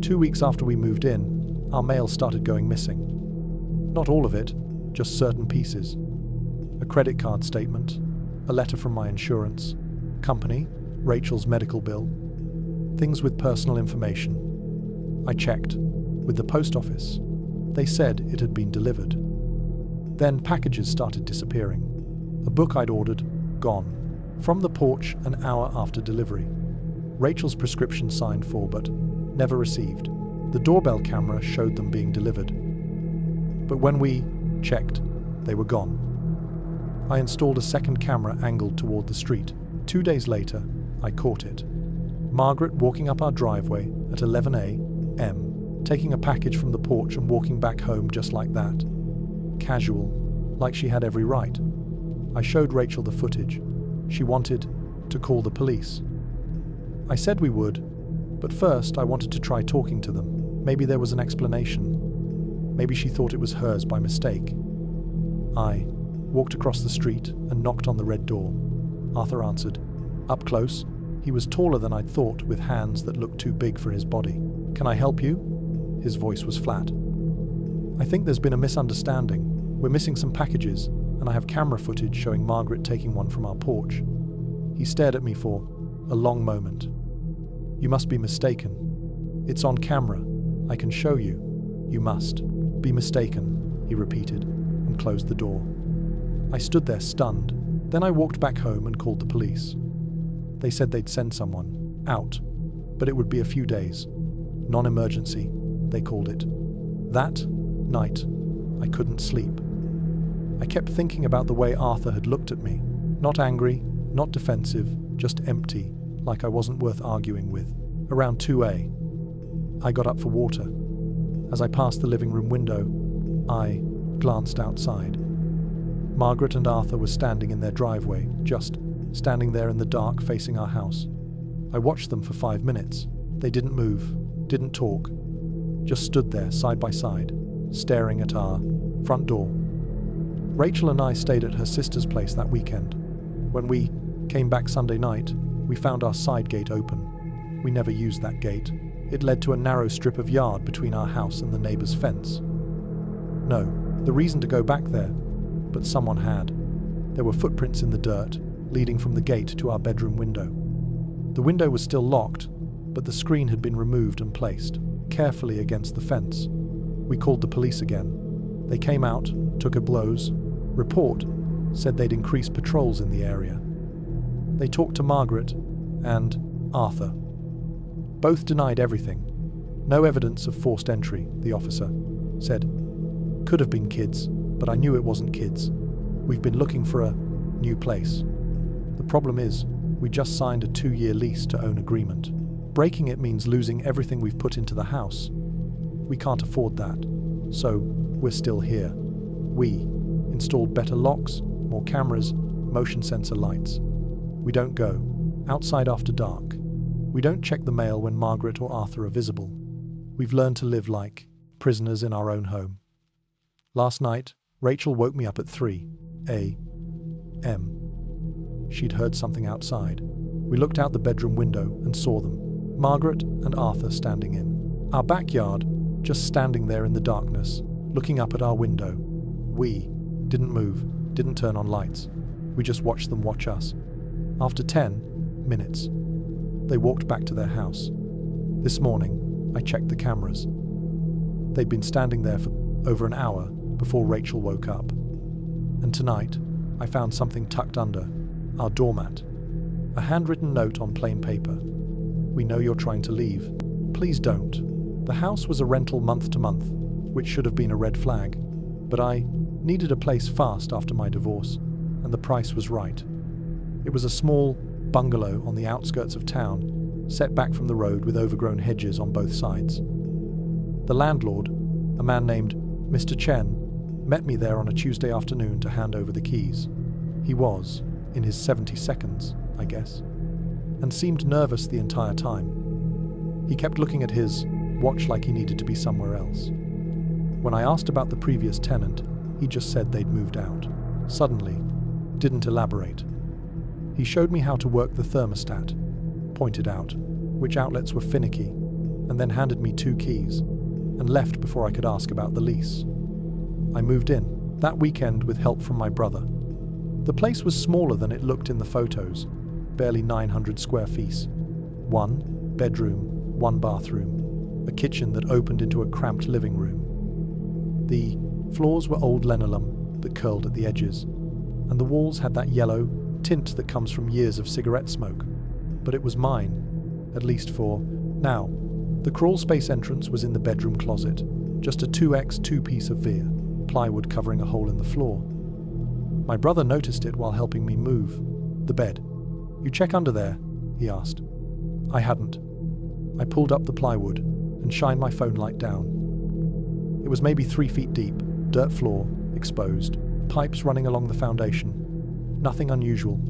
2 weeks after we moved in, our mail started going missing. Not all of it, just certain pieces. A credit card statement, a letter from my insurance company, Rachel's medical bill, things with personal information. I checked with the post office. They said it had been delivered. Then packages started disappearing. A book I'd ordered, gone. From the porch an hour after delivery. Rachel's prescription signed for but never received. The doorbell camera showed them being delivered. But when we checked, they were gone. I installed a second camera angled toward the street. 2 days later, I caught it. Margaret walking up our driveway at 11 a.m., taking a package from the porch and walking back home just like that. Casual, like she had every right. I showed Rachel the footage. She wanted to call the police. I said we would, but first I wanted to try talking to them. Maybe there was an explanation. Maybe she thought it was hers by mistake. I walked across the street and knocked on the red door. Arthur answered. Up close, He was taller than I'd thought, with hands that looked too big for his body. "Can I help you?" His voice was flat. "I think there's been a misunderstanding. We're missing some packages, and I have camera footage showing Margaret taking one from our porch." He stared at me for a long moment. "You must be mistaken. It's on camera. I can show you." "You must be mistaken," he repeated, and closed the door. I stood there stunned. Then I walked back home and called the police. They said they'd send someone out, but it would be a few days. Non-emergency, they called it. That night, I couldn't sleep. I kept thinking about the way Arthur had looked at me. Not angry, not defensive, just empty, like I wasn't worth arguing with. Around 2 a.m., I got up for water. As I passed the living room window, I glanced outside. Margaret and Arthur were standing in their driveway, just standing there in the dark facing our house. I watched them for 5 minutes. They didn't move, didn't talk, just stood there side by side, staring at our front door. Rachel and I stayed at her sister's place that weekend. When we came back Sunday night, we found our side gate open. We never used that gate. It led to a narrow strip of yard between our house and the neighbor's fence. No, the reason to go back there, but someone had. There were footprints in the dirt, leading from the gate to our bedroom window. The window was still locked, but the screen had been removed and placed carefully against the fence. We called the police again. They came out, took a blows report, said they'd increased patrols in the area. They talked to Margaret and Arthur. Both denied everything. No evidence of forced entry, the officer said. Could have been kids, but I knew it wasn't kids. We've been looking for a new place. The problem is, we just signed a 2-year lease to own agreement. Breaking it means losing everything we've put into the house. We can't afford that, so we're still here. We installed better locks, more cameras, motion sensor lights. We don't go outside after dark. We don't check the mail when Margaret or Arthur are visible. We've learned to live like prisoners in our own home. Last night, Rachel woke me up at 3 a.m. She'd heard something outside. We looked out the bedroom window and saw them, Margaret and Arthur standing in our backyard, just standing there in the darkness, looking up at our window. We didn't move, didn't turn on lights. We just watched them watch us. After 10 minutes, they walked back to their house. This morning, I checked the cameras. They'd been standing there for over an hour before Rachel woke up. And tonight, I found something tucked under our doormat. A handwritten note on plain paper. We know you're trying to leave. Please don't. The house was a rental month to month, which should have been a red flag. But I needed a place fast after my divorce, and the price was right. It was a small bungalow on the outskirts of town, set back from the road with overgrown hedges on both sides. The landlord, a man named Mr. Chen, met me there on a Tuesday afternoon to hand over the keys. He was in his 72nd, I guess, and seemed nervous the entire time. He kept looking at his watch like he needed to be somewhere else. When I asked about the previous tenant, he just said they'd moved out. Suddenly, didn't elaborate. He showed me how to work the thermostat, pointed out which outlets were finicky, and then handed me 2 keys, and left before I could ask about the lease. I moved in that weekend with help from my brother. The place was smaller than it looked in the photos, barely 900 square feet. 1 bedroom, 1 bathroom, a kitchen that opened into a cramped living room. The floors were old linoleum that curled at the edges, and the walls had that yellow tint that comes from years of cigarette smoke. But it was mine, at least for now. The crawl space entrance was in the bedroom closet, just a 2x2 piece of veneer, plywood covering a hole in the floor. My brother noticed it while helping me move the bed. "You check under there?" he asked. I hadn't. I pulled up the plywood and shined my phone light down. It was maybe 3 feet deep, dirt floor, exposed, pipes running along the foundation. Nothing unusual.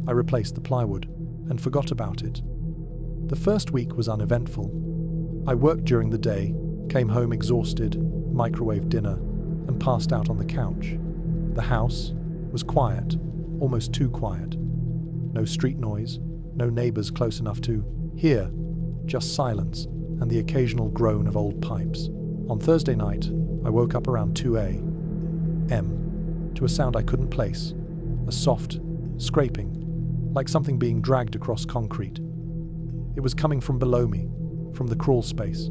I replaced the plywood and forgot about it. The first week was uneventful. I worked during the day, came home exhausted, microwaved dinner, and passed out on the couch. The house was quiet, almost too quiet. No street noise, No neighbors close enough to hear, just silence and the occasional groan of old pipes. On Thursday night, I woke up around 2 a.m. to a sound I couldn't place, a soft scraping, like something being dragged across concrete. It was coming from below me, from the crawl space.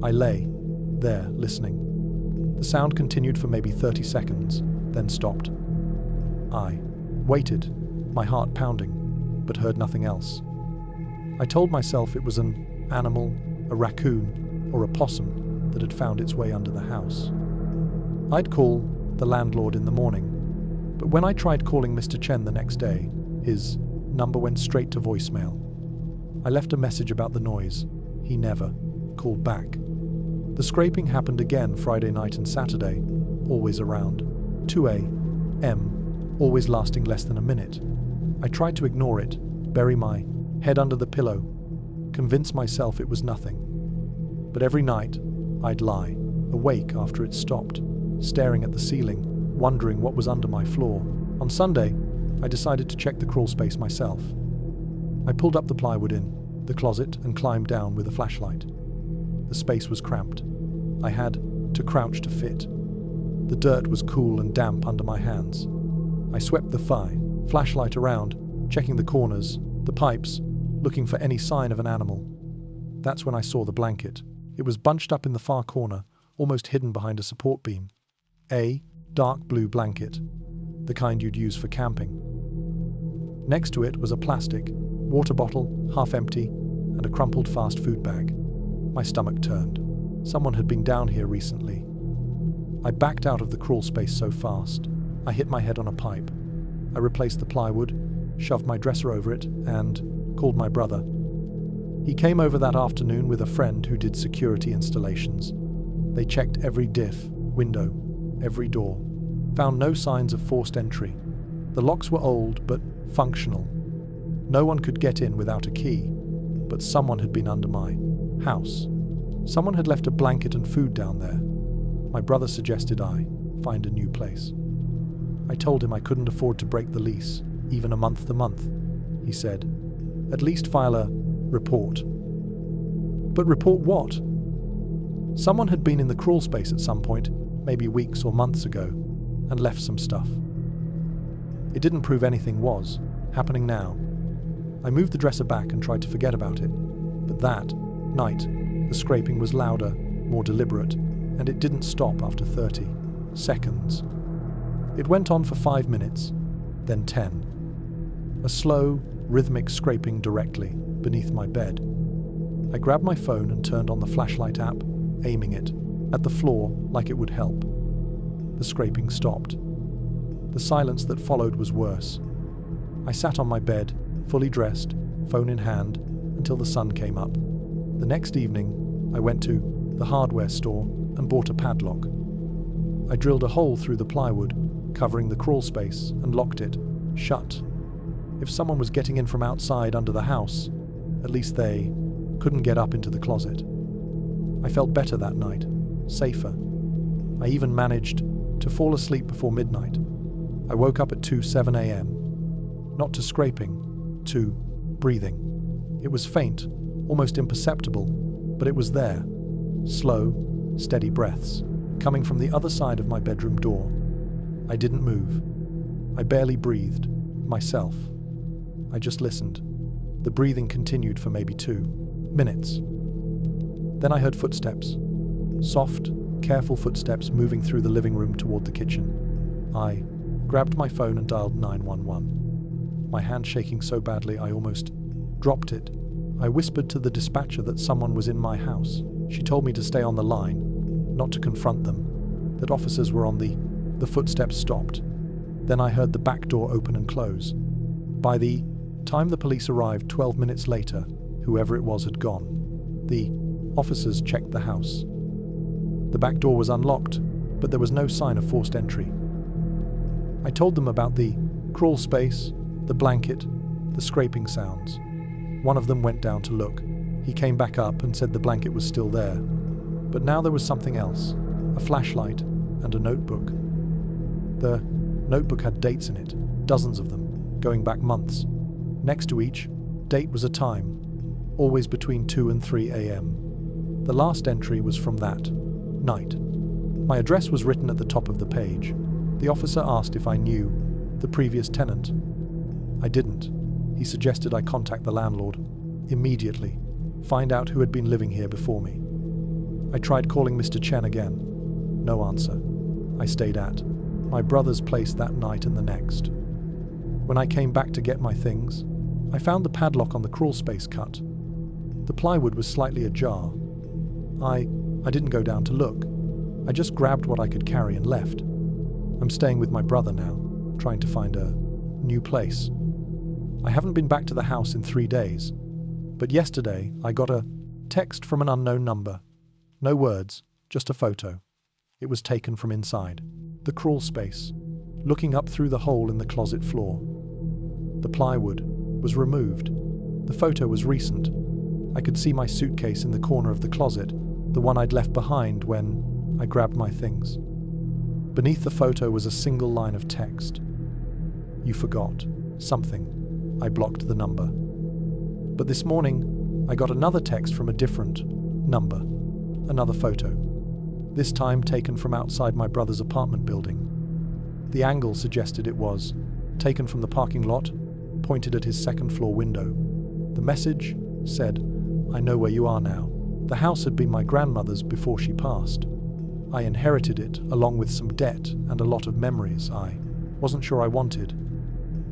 I lay there, listening. The sound continued for maybe 30 seconds, then stopped. I waited, my heart pounding, but heard nothing else. I told myself it was an animal, a raccoon, or a possum that had found its way under the house. I'd call the landlord in the morning, but when I tried calling Mr. Chen the next day, his number went straight to voicemail. I left a message about the noise. He never called back. The scraping happened again Friday night and Saturday, always around 2 a.m., always lasting less than a minute. I tried to ignore it, bury my head under the pillow, convince myself it was nothing. But every night, I'd lie, awake after it stopped, staring at the ceiling, wondering what was under my floor. On Sunday, I decided to check the crawl space myself. I pulled up the plywood in the closet and climbed down with a flashlight. The space was cramped. I had to crouch to fit. The dirt was cool and damp under my hands. I swept the flashlight around, checking the corners, the pipes, looking for any sign of an animal. That's when I saw the blanket. It was bunched up in the far corner, almost hidden behind a support beam. A dark blue blanket, the kind you'd use for camping. Next to it was a plastic water bottle, half empty, and a crumpled fast food bag. My stomach turned. Someone had been down here recently. I backed out of the crawl space so fast, I hit my head on a pipe. I replaced the plywood, shoved my dresser over it, and called my brother. He came over that afternoon with a friend who did security installations. They checked every diff, window, every door, found no signs of forced entry. The locks were old but functional. No one could get in without a key, but someone had been under my house. Someone had left a blanket and food down there. My brother suggested I find a new place. I told him I couldn't afford to break the lease, even a month to month. He said, "At least file a report." But report what? Someone had been in the crawl space at some point, maybe weeks or months ago, and left some stuff. It didn't prove anything was happening now. I moved the dresser back and tried to forget about it. But that night, the scraping was louder, more deliberate, and it didn't stop after 30 seconds. It went on for 5 minutes, then 10. A slow, rhythmic scraping directly beneath my bed. I grabbed my phone and turned on the flashlight app, aiming it at the floor like it would help. The scraping stopped. The silence that followed was worse. I sat on my bed, fully dressed, phone in hand, until the sun came up. The next evening, I went to the hardware store and bought a padlock. I drilled a hole through the plywood, covering the crawl space, and locked it shut. If someone was getting in from outside under the house, at least they couldn't get up into the closet. I felt better that night, safer. I even managed to fall asleep before midnight. I woke up at 2:07 a.m., not to scraping, to breathing. It was faint, almost imperceptible, but it was there. Slow, steady breaths, coming from the other side of my bedroom door. I didn't move. I barely breathed, myself. I just listened. The breathing continued for maybe 2 minutes. Then I heard footsteps. Soft, careful footsteps moving through the living room toward the kitchen. I grabbed my phone and dialed 911. My hand shaking so badly I almost dropped it. I whispered to the dispatcher that someone was in my house. She told me to stay on the line, not to confront them, that officers were on the footsteps stopped. Then I heard the back door open and close. By the time the police arrived 12 minutes later, whoever it was had gone. The officers checked the house. The back door was unlocked, but there was no sign of forced entry. I told them about the crawl space, the blanket, the scraping sounds. One of them went down to look. He came back up and said the blanket was still there. But now there was something else, a flashlight and a notebook. The notebook had dates in it, dozens of them, going back months. Next to each, Date was a time, always between 2 and 3 a.m. The last entry was from that night. My address was written at the top of the page. The officer asked if I knew the previous tenant. I didn't. He suggested I contact the landlord immediately, find out who had been living here before me. I tried calling Mr. Chen again. No answer. I stayed at my brother's place that night and the next. When I came back to get my things, I found the padlock on the crawl space cut. The plywood was slightly ajar. I didn't go down to look. I just grabbed what I could carry and left. I'm staying with my brother now, trying to find a new place. I haven't been back to the house in 3 days, but yesterday I got a text from an unknown number. No words, just a photo. It was taken from inside the crawl space, looking up through the hole in the closet floor. The plywood was removed. The photo was recent. I could see my suitcase in the corner of the closet, the one I'd left behind when I grabbed my things. Beneath the photo was a single line of text. You forgot something. I blocked the number. But this morning, I got another text from a different number. Another photo. This time taken from outside my brother's apartment building. The angle suggested it was taken from the parking lot, pointed at his second-floor window. The message said, "I know where you are now." The house had been my grandmother's before she passed. I inherited it, along with some debt and a lot of memories I wasn't sure I wanted.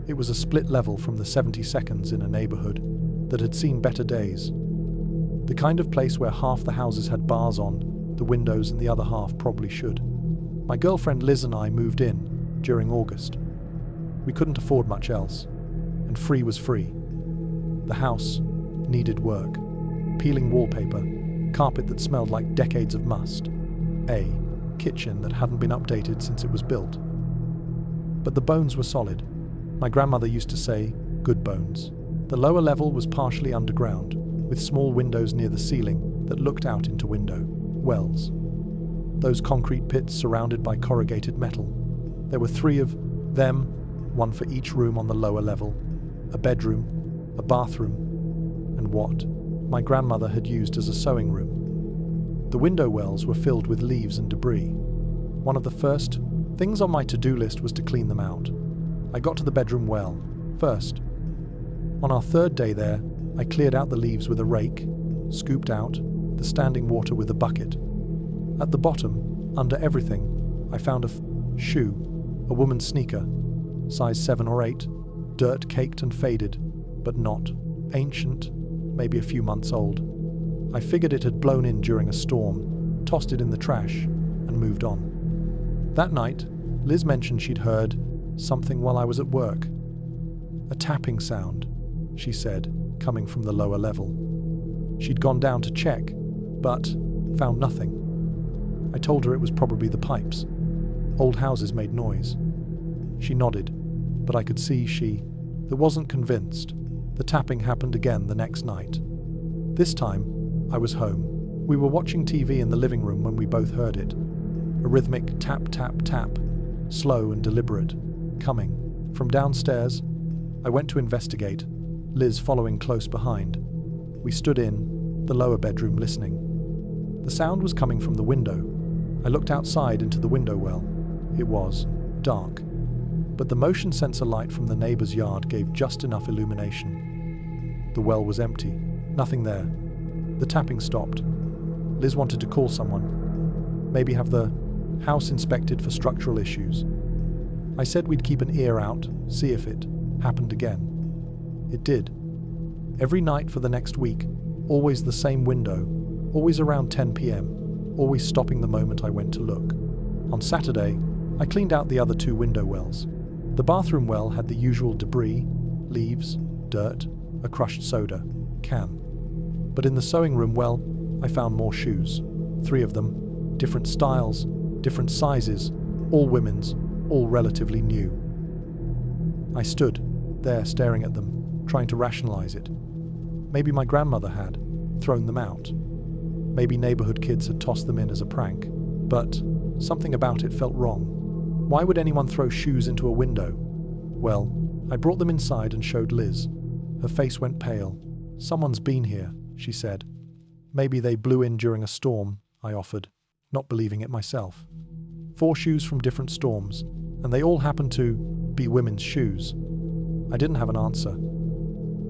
It was a split level from the 72nds in a neighborhood that had seen better days. The kind of place where half the houses had bars on the windows and the other half probably should. My girlfriend Liz and I moved in during August. We couldn't afford much else, and free was free. The house needed work. Peeling wallpaper, carpet that smelled like decades of must, a kitchen that hadn't been updated since it was built. But the bones were solid. My grandmother used to say, good bones. The lower level was partially underground, with small windows near the ceiling that looked out into window wells. Those concrete pits surrounded by corrugated metal. There were 3 of them, one for each room on the lower level, a bedroom, a bathroom, and what my grandmother had used as a sewing room. The window wells were filled with leaves and debris. One of the first things on my to-do list was to clean them out. I got to the bedroom well first. On our 3rd day there, I cleared out the leaves with a rake, scooped out the standing water with a bucket. At the bottom, under everything, I found a shoe, a woman's sneaker, size 7 or 8, dirt-caked and faded, but not ancient, maybe a few months old. I figured it had blown in during a storm, tossed it in the trash, and moved on. That night, Liz mentioned she'd heard something while I was at work. A tapping sound, she said, coming from the lower level. She'd gone down to check, but found nothing. I told her it was probably the pipes. Old houses made noise. She nodded, but I could see she wasn't convinced. The tapping happened again the next night. This time, I was home. We were watching TV in the living room when we both heard it. A rhythmic tap, tap, tap, slow and deliberate, coming from downstairs. I went to investigate, Liz following close behind. We stood in the lower bedroom listening. The sound was coming from the window. I looked outside into the window well. It was dark, but the motion sensor light from the neighbor's yard gave just enough illumination. The well was empty, nothing there. The tapping stopped. Liz wanted to call someone, maybe have the house inspected for structural issues. I said we'd keep an ear out, see if it happened again. It did. Every night for the next week, always the same window, always around 10 p.m., always stopping the moment I went to look. On Saturday, I cleaned out the other 2 window wells. The bathroom well had the usual debris, leaves, dirt, a crushed soda can. But in the sewing room well, I found more shoes. 3 of them, different styles, different sizes, all women's, all relatively new. I stood there staring at them, trying to rationalize it. Maybe my grandmother had thrown them out. Maybe neighborhood kids had tossed them in as a prank. But something about it felt wrong. Why would anyone throw shoes into a window? Well, I brought them inside and showed Liz. Her face went pale. "Someone's been here," she said. "Maybe they blew in during a storm," I offered, not believing it myself. 4 shoes from different storms, and they all happened to be women's shoes. I didn't have an answer.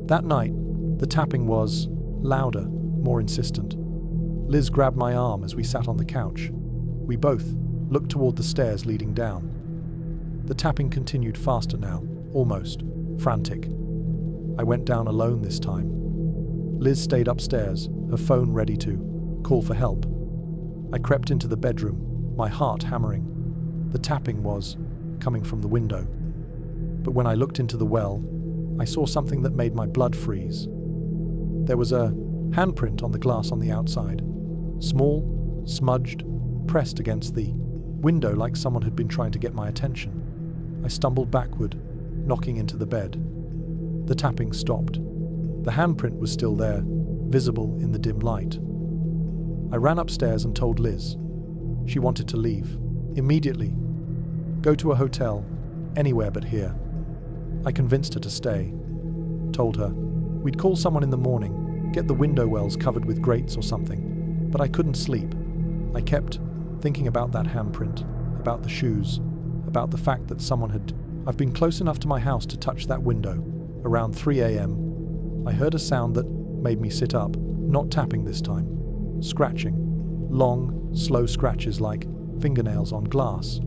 That night, the tapping was louder, more insistent. Liz grabbed my arm as we sat on the couch. We both looked toward the stairs leading down. The tapping continued faster now, almost frantic. I went down alone this time. Liz stayed upstairs, her phone ready to call for help. I crept into the bedroom, my heart hammering. The tapping was coming from the window. But when I looked into the well, I saw something that made my blood freeze. There was a handprint on the glass on the outside. Small, smudged, pressed against the window like someone had been trying to get my attention. I stumbled backward, knocking into the bed. The tapping stopped. The handprint was still there, visible in the dim light. I ran upstairs and told Liz. She wanted to leave. Immediately. Go to a hotel, anywhere but here. I convinced her to stay. Told her we'd call someone in the morning, get the window wells covered with grates or something. But I couldn't sleep. I kept thinking about that handprint, about the shoes, about the fact that someone had... I've been close enough to my house to touch that window. Around 3 a.m., I heard a sound that made me sit up, not tapping this time. Scratching. Long, slow scratches like fingernails on glass.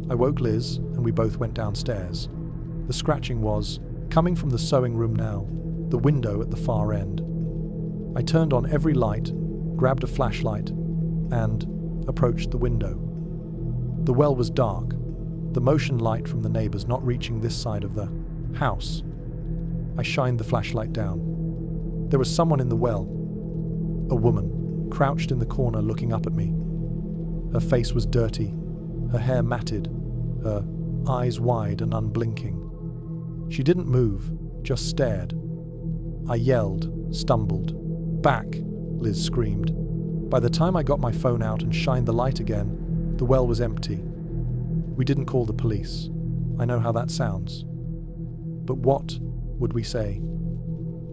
I woke Liz, and we both went downstairs. The scratching was coming from the sewing room now, the window at the far end. I turned on every light, grabbed a flashlight, and approached the window. The well was dark, the motion light from the neighbors not reaching this side of the house. I shined the flashlight down. There was someone in the well. A woman, crouched in the corner looking up at me. Her face was dirty, her hair matted, her eyes wide and unblinking. She didn't move, just stared. I yelled, stumbled. "Back!" Liz screamed. By the time I got my phone out and shined the light again, the well was empty. We didn't call the police. I know how that sounds. But what would we say?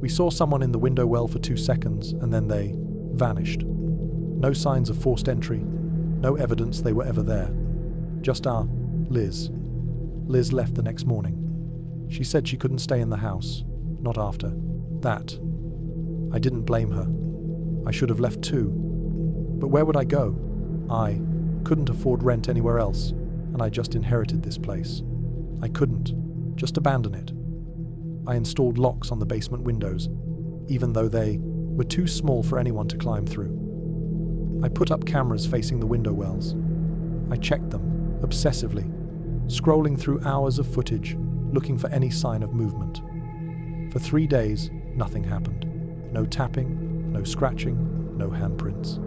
We saw someone in the window well for 2 seconds, and then they vanished. No signs of forced entry, no evidence they were ever there. Just our Liz. Liz left the next morning. She said she couldn't stay in the house, not after that. I didn't blame her. I should have left too. But where would I go? I couldn't afford rent anywhere else, and I just inherited this place. I couldn't just abandon it. I installed locks on the basement windows, even though they were too small for anyone to climb through. I put up cameras facing the window wells. I checked them, obsessively, scrolling through hours of footage, looking for any sign of movement. For 3 days, nothing happened. No tapping, no scratching, no handprints.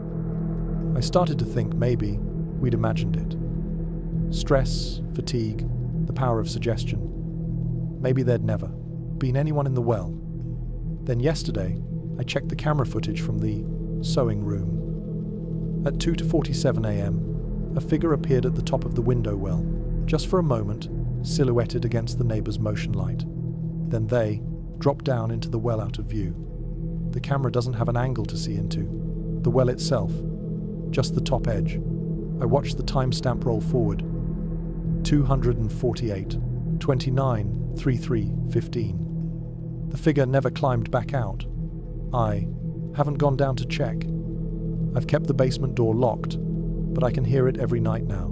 I started to think maybe we'd imagined it. Stress, fatigue, the power of suggestion. Maybe there'd never been anyone in the well. Then yesterday, I checked the camera footage from the sewing room. At 2:47 a.m., a figure appeared at the top of the window well, just for a moment, silhouetted against the neighbor's motion light. Then they dropped down into the well out of view. The camera doesn't have an angle to see into. The well itself, just the top edge. I watched the timestamp roll forward. 248, 29, 33, 15. The figure never climbed back out. I haven't gone down to check. I've kept the basement door locked, but I can hear it every night now.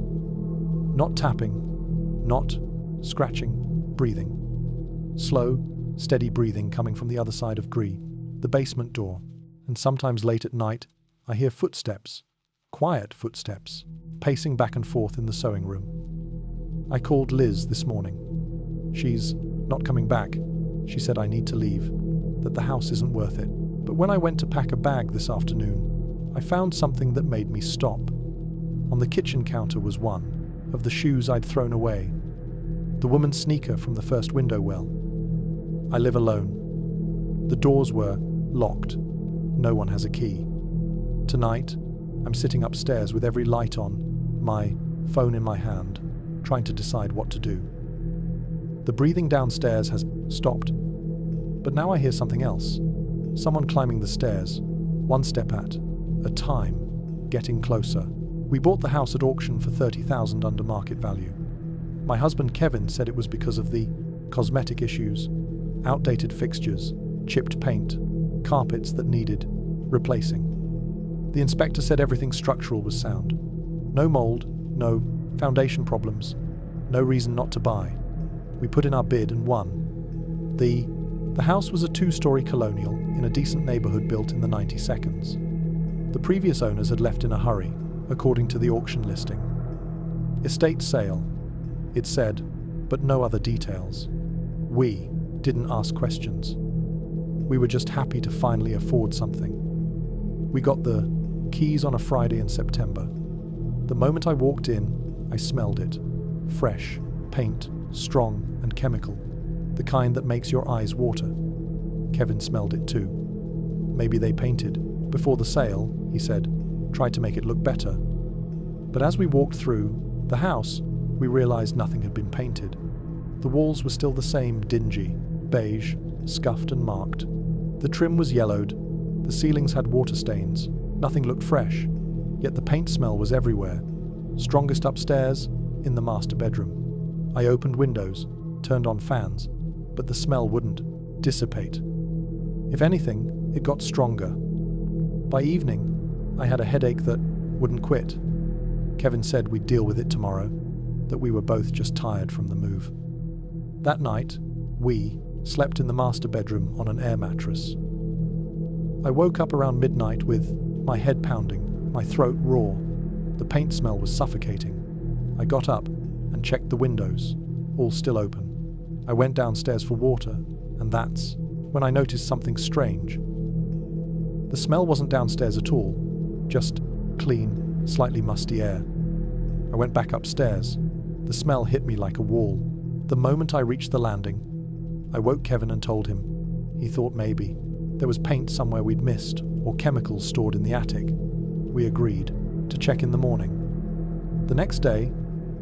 Not tapping, not scratching, breathing. Slow, steady breathing coming from the other side of the basement door, and sometimes late at night, I hear footsteps, quiet footsteps, pacing back and forth in the sewing room. I called Liz this morning. She's not coming back. She said I need to leave, that the house isn't worth it. But when I went to pack a bag this afternoon, I found something that made me stop. On the kitchen counter was one of the shoes I'd thrown away, the woman's sneaker from the first window well. I live alone. The doors were locked. No one has a key. Tonight, I'm sitting upstairs with every light on, my phone in my hand, trying to decide what to do. The breathing downstairs has stopped. But now I hear something else. Someone climbing the stairs, one step at a time, getting closer. We bought the house at auction for $30,000 under market value. My husband Kevin said it was because of the cosmetic issues, outdated fixtures, chipped paint, carpets that needed replacing. The inspector said everything structural was sound. No mold, no foundation problems, no reason not to buy. We put in our bid and won. The house was a 2-story colonial in a decent neighborhood built in the 92nd. The previous owners had left in a hurry, according to the auction listing. Estate sale, it said, but no other details. We didn't ask questions. We were just happy to finally afford something. We got the keys on a Friday in September. The moment I walked in, I smelled it. Fresh, paint, strong and chemical. The kind that makes your eyes water. Kevin smelled it too. Maybe they painted. Before the sale, he said, tried to make it look better. But as we walked through the house, we realized nothing had been painted. The walls were still the same dingy, beige, scuffed and marked. The trim was yellowed. The ceilings had water stains. Nothing looked fresh. Yet the paint smell was everywhere. Strongest upstairs, in the master bedroom. I opened windows, turned on fans, but the smell wouldn't dissipate. If anything, it got stronger. By evening, I had a headache that wouldn't quit. Kevin said we'd deal with it tomorrow, that we were both just tired from the move. That night, we slept in the master bedroom on an air mattress. I woke up around midnight with my head pounding, my throat raw. The paint smell was suffocating. I got up and checked the windows, all still open. I went downstairs for water, and that's when I noticed something strange. The smell wasn't downstairs at all, just clean, slightly musty air. I went back upstairs. The smell hit me like a wall. The moment I reached the landing, I woke Kevin and told him. He thought maybe there was paint somewhere we'd missed, or chemicals stored in the attic. We agreed to check in the morning. The next day,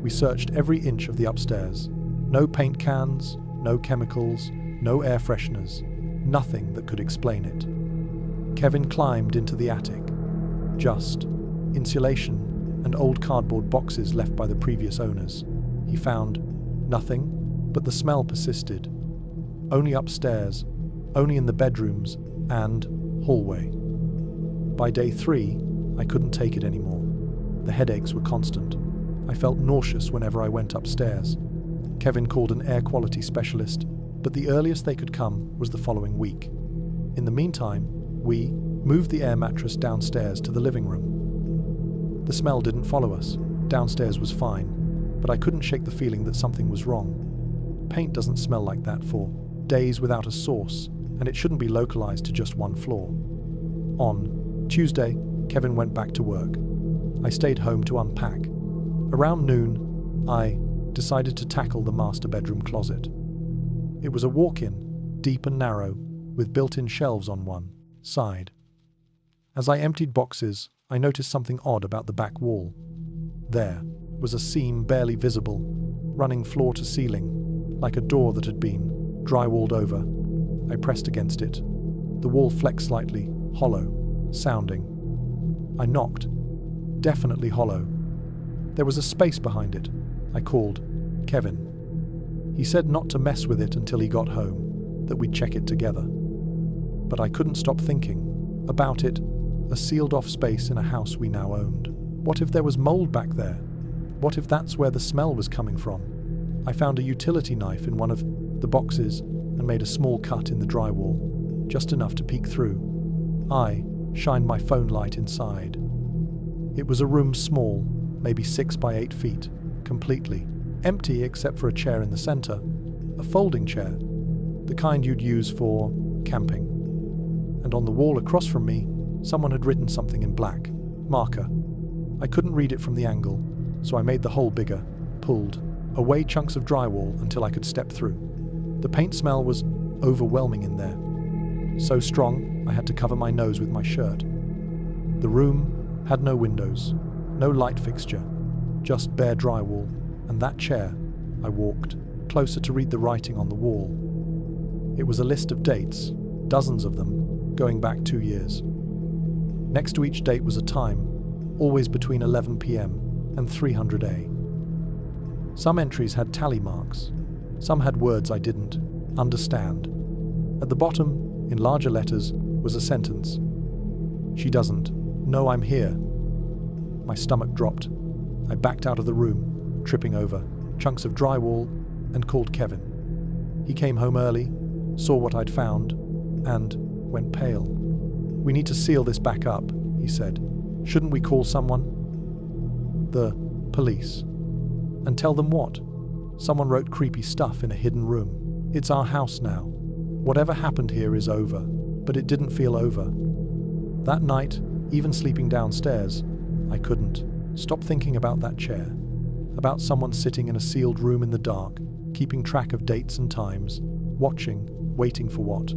we searched every inch of the upstairs. No paint cans, no chemicals, no air fresheners, nothing that could explain it. Kevin climbed into the attic. Just insulation and old cardboard boxes left by the previous owners. He found nothing, but the smell persisted. Only upstairs, only in the bedrooms and hallway. By day 3, I couldn't take it anymore. The headaches were constant. I felt nauseous whenever I went upstairs. Kevin called an air quality specialist, but the earliest they could come was the following week. In the meantime, we moved the air mattress downstairs to the living room. The smell didn't follow us. Downstairs was fine, but I couldn't shake the feeling that something was wrong. Paint doesn't smell like that for days without a source, and it shouldn't be localized to just one floor. On Tuesday, Kevin went back to work. I stayed home to unpack. Around noon, I decided to tackle the master bedroom closet. It was a walk-in, deep and narrow, with built-in shelves on one side. As I emptied boxes, I noticed something odd about the back wall. There was a seam barely visible, running floor to ceiling, like a door that had been drywalled over. I pressed against it. The wall flexed slightly, hollow, sounding. I knocked. Definitely hollow. There was a space behind it. I called Kevin. He said not to mess with it until he got home, that we'd check it together. But I couldn't stop thinking about it, a sealed-off space in a house we now owned. What if there was mold back there? What if that's where the smell was coming from? I found a utility knife in one of the boxes and made a small cut in the drywall, just enough to peek through. I shined my phone light inside. It was a room small, maybe 6 by 8 feet, completely empty except for a chair in the center, a folding chair, the kind you'd use for camping. And on the wall across from me, someone had written something in black, marker. I couldn't read it from the angle, so I made the hole bigger, pulled away chunks of drywall until I could step through. The paint smell was overwhelming in there. So strong, I had to cover my nose with my shirt. The room had no windows, no light fixture, just bare drywall, and that chair. I walked closer to read the writing on the wall. It was a list of dates, dozens of them, going back 2 years. Next to each date was a time, always between 11 p.m. and 300 A. Some entries had tally marks. Some had words I didn't understand. At the bottom, in larger letters, was a sentence. She doesn't know I'm here. My stomach dropped. I backed out of the room, tripping over chunks of drywall, and called Kevin. He came home early, saw what I'd found, and went pale. "We need to seal this back up," he said. "Shouldn't we call someone?" "The police." "And tell them what?" "Someone wrote creepy stuff in a hidden room. It's our house now. Whatever happened here is over." But it didn't feel over. That night, even sleeping downstairs, I couldn't stop thinking about that chair, about someone sitting in a sealed room in the dark, keeping track of dates and times, watching, waiting for what?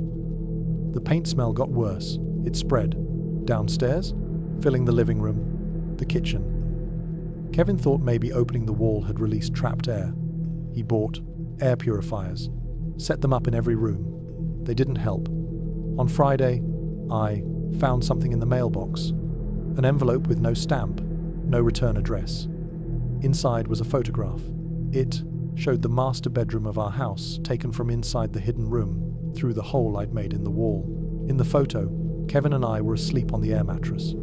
The paint smell got worse. It spread. Downstairs, filling the living room, the kitchen. Kevin thought maybe opening the wall had released trapped air. He bought air purifiers, set them up in every room. They didn't help. On Friday, I found something in the mailbox. An envelope with no stamp, no return address. Inside was a photograph. It showed the master bedroom of our house, taken from inside the hidden room, through the hole I'd made in the wall. In the photo, Kevin and I were asleep on the air mattress.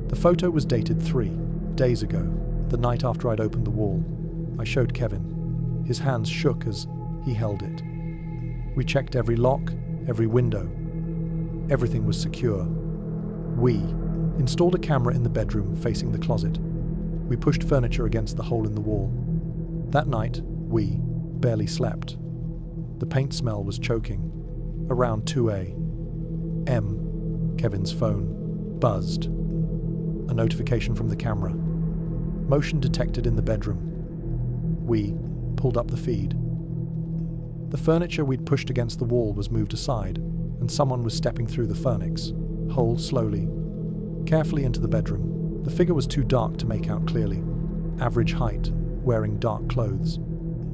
The photo was dated 3 days ago, the night after I'd opened the wall. I showed Kevin. His hands shook as he held it. We checked every lock, every window. Everything was secure. We installed a camera in the bedroom facing the closet. We pushed furniture against the hole in the wall. That night, we barely slept. The paint smell was choking. Around 2 a.m., Kevin's phone buzzed. A notification from the camera. Motion detected in the bedroom. We pulled up the feed. The furniture we'd pushed against the wall was moved aside, and someone was stepping through the furnace hole slowly, carefully into the bedroom. The figure was too dark to make out clearly. Average height, wearing dark clothes.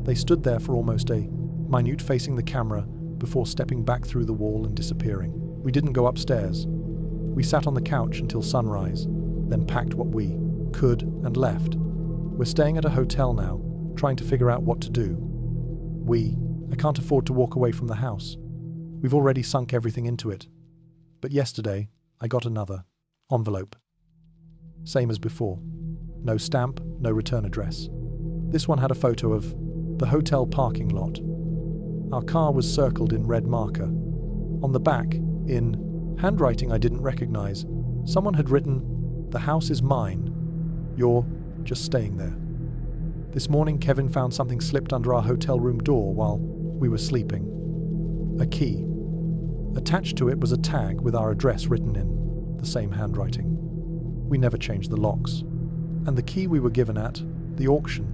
They stood there for almost a minute facing the camera before stepping back through the wall and disappearing. We didn't go upstairs. We sat on the couch until sunrise, then packed what we could and left. We're staying at a hotel now, trying to figure out what to do. I can't afford to walk away from the house. We've already sunk everything into it. But yesterday, I got another envelope. Same as before. No stamp, no return address. This one had a photo of the hotel parking lot. Our car was circled in red marker. On the back, in handwriting I didn't recognize, someone had written, "The house is mine. You're just staying there." This morning, Kevin found something slipped under our hotel room door while we were sleeping. A key. Attached to it was a tag with our address written in the same handwriting. We never changed the locks. And the key we were given at the auction,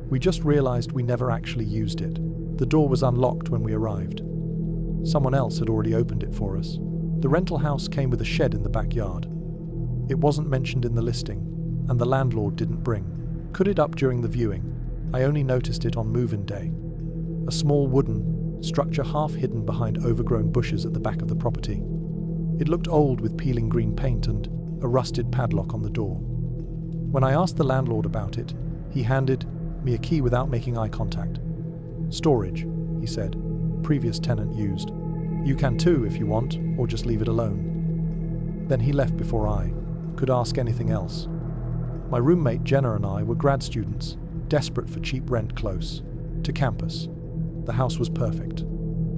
we just realized we never actually used it. The door was unlocked when we arrived. Someone else had already opened it for us. The rental house came with a shed in the backyard. It wasn't mentioned in the listing, and the landlord didn't put it up during the viewing. I only noticed it on move-in day. A small wooden structure half hidden behind overgrown bushes at the back of the property. It looked old with peeling green paint and a rusted padlock on the door. When I asked the landlord about it, he handed me a key without making eye contact. "Storage," he said. "Previous tenant used. You can too if you want, or just leave it alone." Then he left before I could ask anything else. My roommate Jenna and I were grad students, desperate for cheap rent close to campus. The house was perfect.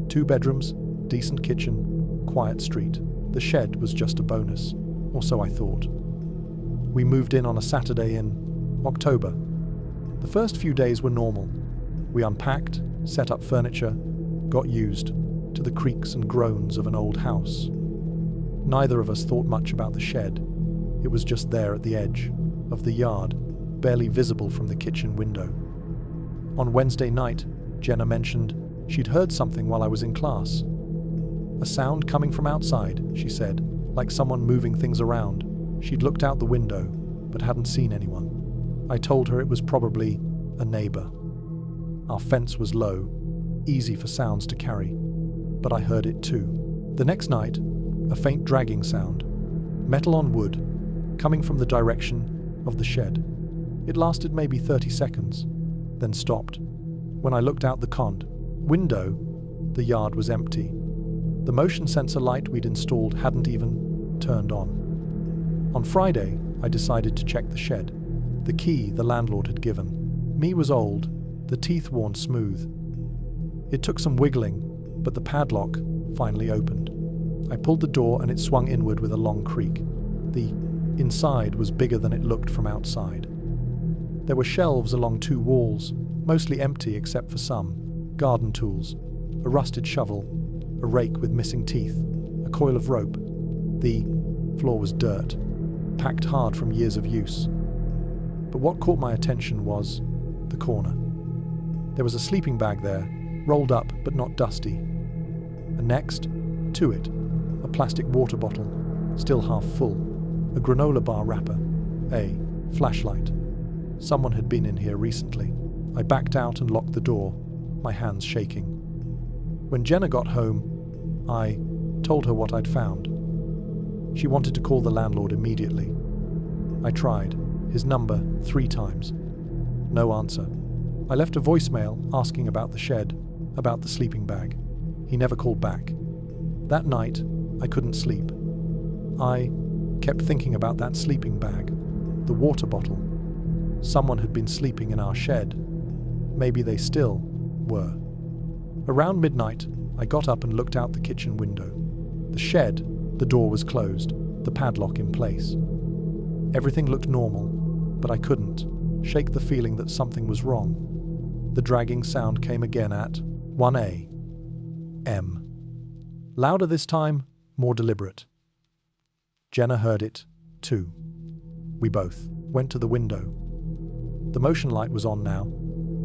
2 bedrooms, decent kitchen, quiet street. The shed was just a bonus, or so I thought. We moved in on a Saturday in October. The first few days were normal. We unpacked, set up furniture, got used to the creaks and groans of an old house. Neither of us thought much about the shed. It was just there at the edge of the yard, barely visible from the kitchen window. On Wednesday night, Jenna mentioned she'd heard something while I was in class. "A sound coming from outside," she said, "like someone moving things around." She'd looked out the window, but hadn't seen anyone. I told her it was probably a neighbor. Our fence was low, easy for sounds to carry. but I heard it too. The next night, a faint dragging sound, metal on wood, coming from the direction of the shed. It lasted maybe 30 seconds, then stopped. When I looked out the window, the yard was empty. The motion sensor light we'd installed hadn't even turned on. On Friday, I decided to check the shed. The key the landlord had given me was old, the teeth worn smooth. It took some wiggling, but the padlock finally opened. I pulled the door and it swung inward with a long creak. The inside was bigger than it looked from outside. There were shelves along 2 walls, mostly empty except for some garden tools, a rusted shovel, a rake with missing teeth, a coil of rope. The floor was dirt, packed hard from years of use. But what caught my attention was the corner. There was a sleeping bag there, rolled up but not dusty. And next to it, a plastic water bottle, still half full, a granola bar wrapper, a flashlight. Someone had been in here recently. I backed out and locked the door, my hands shaking. When Jenna got home, I told her what I'd found. She wanted to call the landlord immediately. I tried his number 3 times. No answer. I left a voicemail asking about the shed, about the sleeping bag. He never called back. That night, I couldn't sleep. I kept thinking about that sleeping bag, the water bottle. Someone had been sleeping in our shed. Maybe they still were. Around midnight, I got up and looked out the kitchen window. The shed, the door was closed, the padlock in place. Everything looked normal, but I couldn't shake the feeling that something was wrong. The dragging sound came again at 1 a.m. Louder this time, more deliberate. Jenna heard it, too. We both went to the window. The motion light was on now,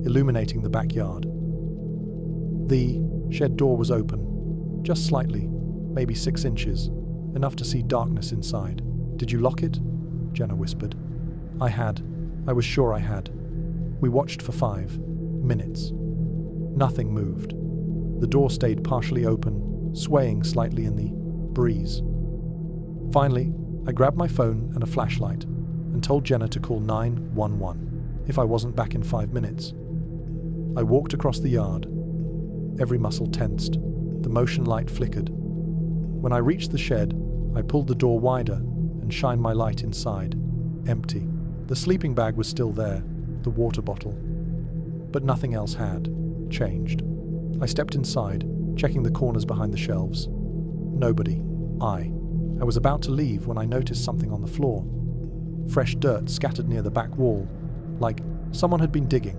illuminating the backyard. The shed door was open, just slightly, maybe 6 inches, enough to see darkness inside. "Did you lock it?" Jenna whispered. I had. I was sure I had. We watched for 5 minutes. Nothing moved. The door stayed partially open, swaying slightly in the breeze. Finally, I grabbed my phone and a flashlight and told Jenna to call 911 if I wasn't back in 5 minutes. I walked across the yard. Every muscle tensed. The motion light flickered. When I reached the shed, I pulled the door wider and shined my light inside. Empty. The sleeping bag was still there, the water bottle. But nothing else had changed. I stepped inside, checking the corners behind the shelves. Nobody. I was about to leave when I noticed something on the floor. Fresh dirt scattered near the back wall, like someone had been digging.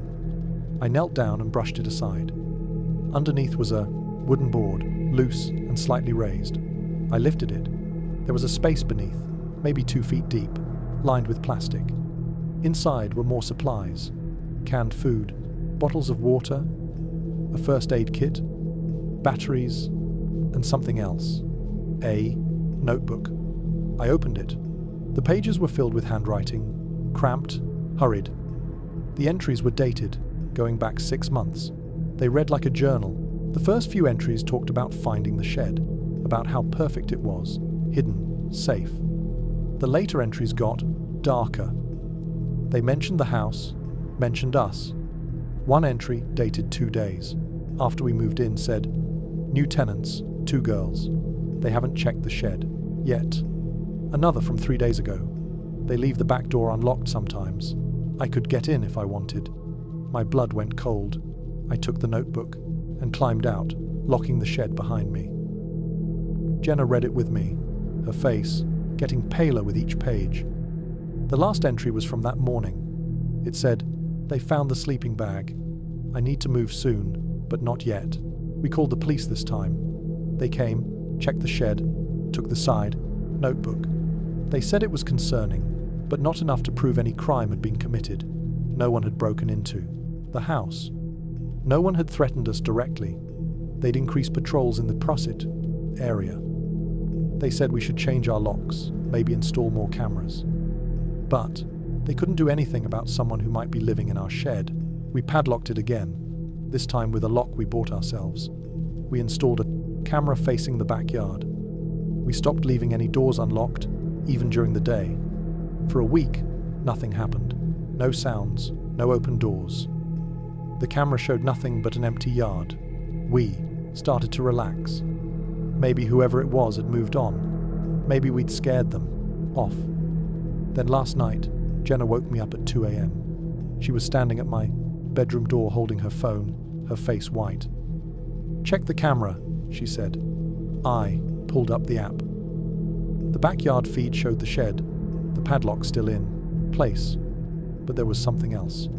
I knelt down and brushed it aside. Underneath was a wooden board, loose and slightly raised. I lifted it. There was a space beneath, maybe 2 feet deep, lined with plastic. Inside were more supplies, canned food, bottles of water, a first aid kit, batteries, and something else. A notebook. I opened it. The pages were filled with handwriting, cramped, hurried. The entries were dated, going back 6 months. They read like a journal. The first few entries talked about finding the shed, about how perfect it was, hidden, safe. The later entries got darker. They mentioned the house, mentioned us. One entry, dated 2 days after we moved in, said, "New tenants, 2 girls. They haven't checked the shed yet." Another from 3 days ago. "They leave the back door unlocked sometimes. I could get in if I wanted." My blood went cold. I took the notebook and climbed out, locking the shed behind me. Jenna read it with me, her face getting paler with each page. The last entry was from that morning. It said, "They found the sleeping bag. I need to move soon, but not yet." We called the police this time. They came, checked the shed, took the side, notebook. They said it was concerning, but not enough to prove any crime had been committed. No one had broken into the house. No one had threatened us directly. They'd increased patrols in the Prosit area. They said we should change our locks, maybe install more cameras. But they couldn't do anything about someone who might be living in our shed. We padlocked it again, this time with a lock we bought ourselves. We installed a camera facing the backyard. We stopped leaving any doors unlocked, even during the day. For a week, nothing happened. No sounds, no open doors. The camera showed nothing but an empty yard. We started to relax. Maybe whoever it was had moved on. Maybe we'd scared them off. Then last night, Jenna woke me up at 2 a.m. She was standing at my bedroom door holding her phone, her face white. "Check the camera," she said. I pulled up the app. The backyard feed showed the shed, the padlock still in place, but there was something else.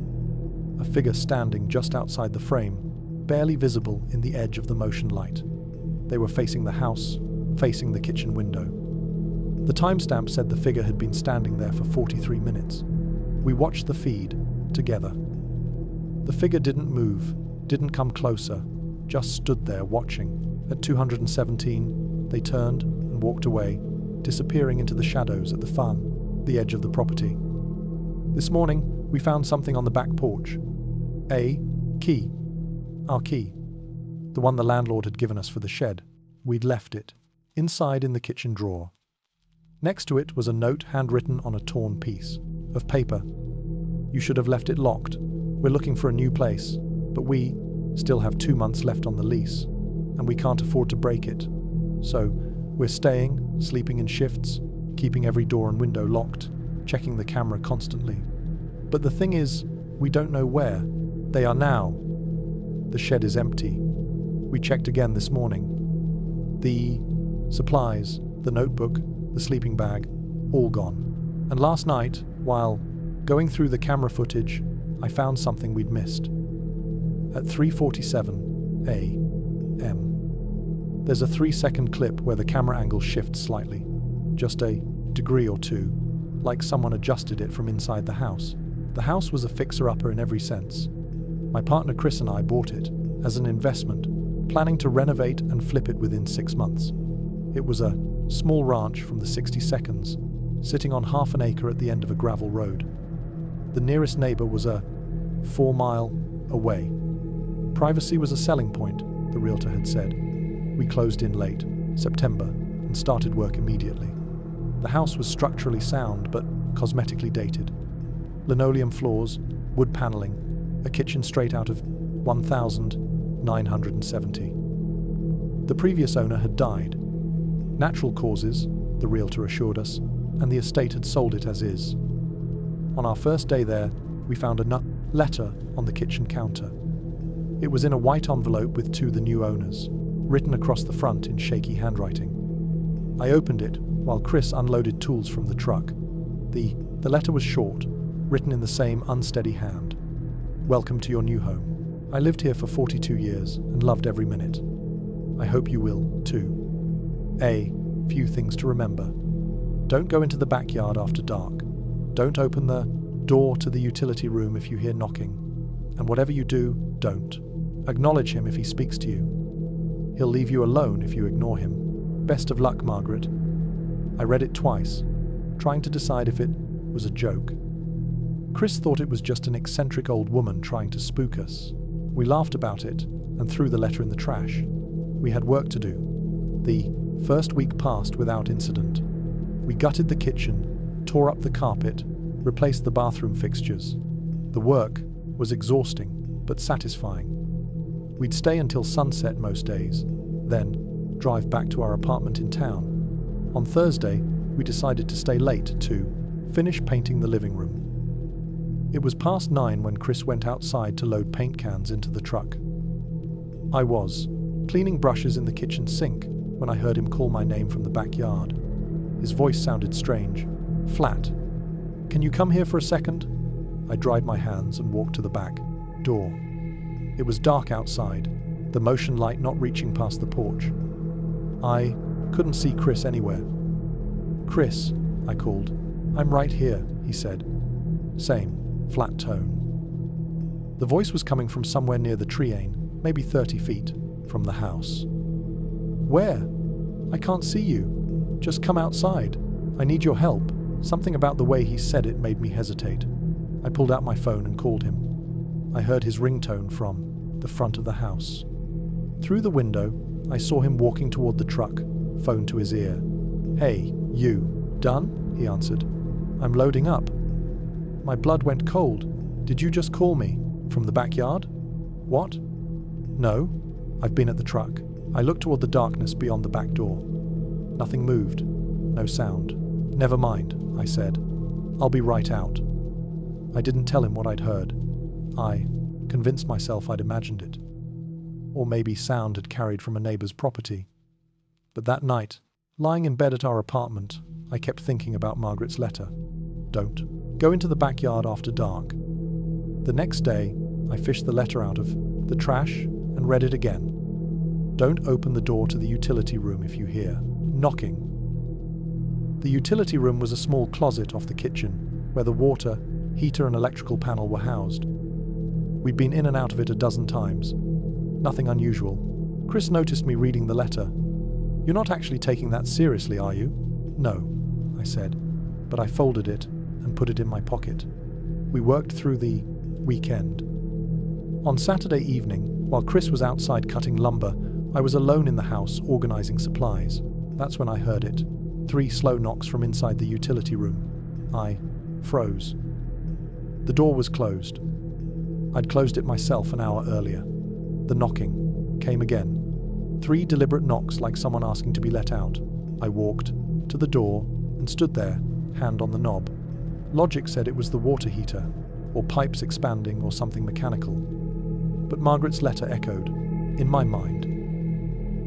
A figure standing just outside the frame, barely visible in the edge of the motion light. They were facing the house, facing the kitchen window. The timestamp said the figure had been standing there for 43 minutes. We watched the feed together. The figure didn't move, didn't come closer, just stood there watching. At 217, they turned and walked away, disappearing into the shadows at the edge of the property. This morning, we found something on the back porch. A key. Our key. The one the landlord had given us for the shed. We'd left it, inside in the kitchen drawer. Next to it was a note handwritten on a torn piece of paper. "You should have left it locked. We're looking for a new place, but we still have 2 months left on the lease, and we can't afford to break it. So, we're staying, sleeping in shifts, keeping every door and window locked, checking the camera constantly. But the thing is, we don't know where they are now. The shed is empty. We checked again this morning. The supplies, the notebook, the sleeping bag, all gone. And last night, while going through the camera footage, I found something we'd missed. At 3:47 a.m. There's a 3-second clip where the camera angle shifts slightly, just a degree or two, like someone adjusted it from inside the house. The house was a fixer-upper in every sense. My partner Chris and I bought it as an investment, planning to renovate and flip it within 6 months. It was a small ranch from the 60s, sitting on half an acre at the end of a gravel road. The nearest neighbor was a 4-mile away. Privacy was a selling point, the realtor had said. We closed in late September and started work immediately. The house was structurally sound but cosmetically dated. Linoleum floors, wood paneling, a kitchen straight out of 1970. The previous owner had died. Natural causes, the realtor assured us, and the estate had sold it as is. On our first day there, we found a letter on the kitchen counter. It was in a white envelope with "To the new owners," written across the front in shaky handwriting. I opened it while Chris unloaded tools from the truck. The letter was short, written in the same unsteady hand. "Welcome to your new home. I lived here for 42 years and loved every minute. I hope you will, too. Few things to remember. Don't go into the backyard after dark. Don't open the door to the utility room if you hear knocking. And whatever you do, don't. Acknowledge him if he speaks to you. He'll leave you alone if you ignore him. Best of luck, Margaret." I read it twice, trying to decide if it was a joke. Chris thought it was just an eccentric old woman trying to spook us. We laughed about it and threw the letter in the trash. We had work to do. The first week passed without incident. We gutted the kitchen, tore up the carpet, replaced the bathroom fixtures. The work was exhausting, but satisfying. We'd stay until sunset most days, then drive back to our apartment in town. On Thursday, we decided to stay late to finish painting the living room. It was past 9 when Chris went outside to load paint cans into the truck. I was cleaning brushes in the kitchen sink when I heard him call my name from the backyard. His voice sounded strange, flat. "Can you come here for a second?" I dried my hands and walked to the back door. It was dark outside, the motion light not reaching past the porch. I couldn't see Chris anywhere. "Chris," I called. "I'm right here," he said. Same, flat tone. The voice was coming from somewhere near the treeane, maybe 30 feet from the house. "Where? I can't see you. Just come outside. I need your help." Something about the way he said it made me hesitate. I pulled out my phone and called him. I heard his ringtone from the front of the house. Through the window, I saw him walking toward the truck, phone to his ear. "Hey, you. Done?" he answered. "I'm loading up." My blood went cold. "Did you just call me? From the backyard?" "What?" "No. I've been at the truck." I looked toward the darkness beyond the back door. Nothing moved. No sound. "Never mind," I said. "I'll be right out." I didn't tell him what I'd heard. I convinced myself I'd imagined it. Or maybe sound had carried from a neighbor's property. But that night, lying in bed at our apartment, I kept thinking about Margaret's letter. Don't go into the backyard after dark. The next day, I fished the letter out of the trash and read it again. Don't open the door to the utility room if you hear knocking. The utility room was a small closet off the kitchen, where the water, heater and electrical panel were housed. We'd been in and out of it a dozen times. Nothing unusual. Chris noticed me reading the letter. "You're not actually taking that seriously, are you?" "No," I said, but I folded it and put it in my pocket. We worked through the weekend. On Saturday evening, while Chris was outside cutting lumber, I was alone in the house organizing supplies. That's when I heard it. 3 slow knocks from inside the utility room. I froze. The door was closed. I'd closed it myself an hour earlier. The knocking came again. 3 deliberate knocks like someone asking to be let out. I walked to the door and stood there, hand on the knob. Logic said it was the water heater, or pipes expanding, or something mechanical. But Margaret's letter echoed, in my mind.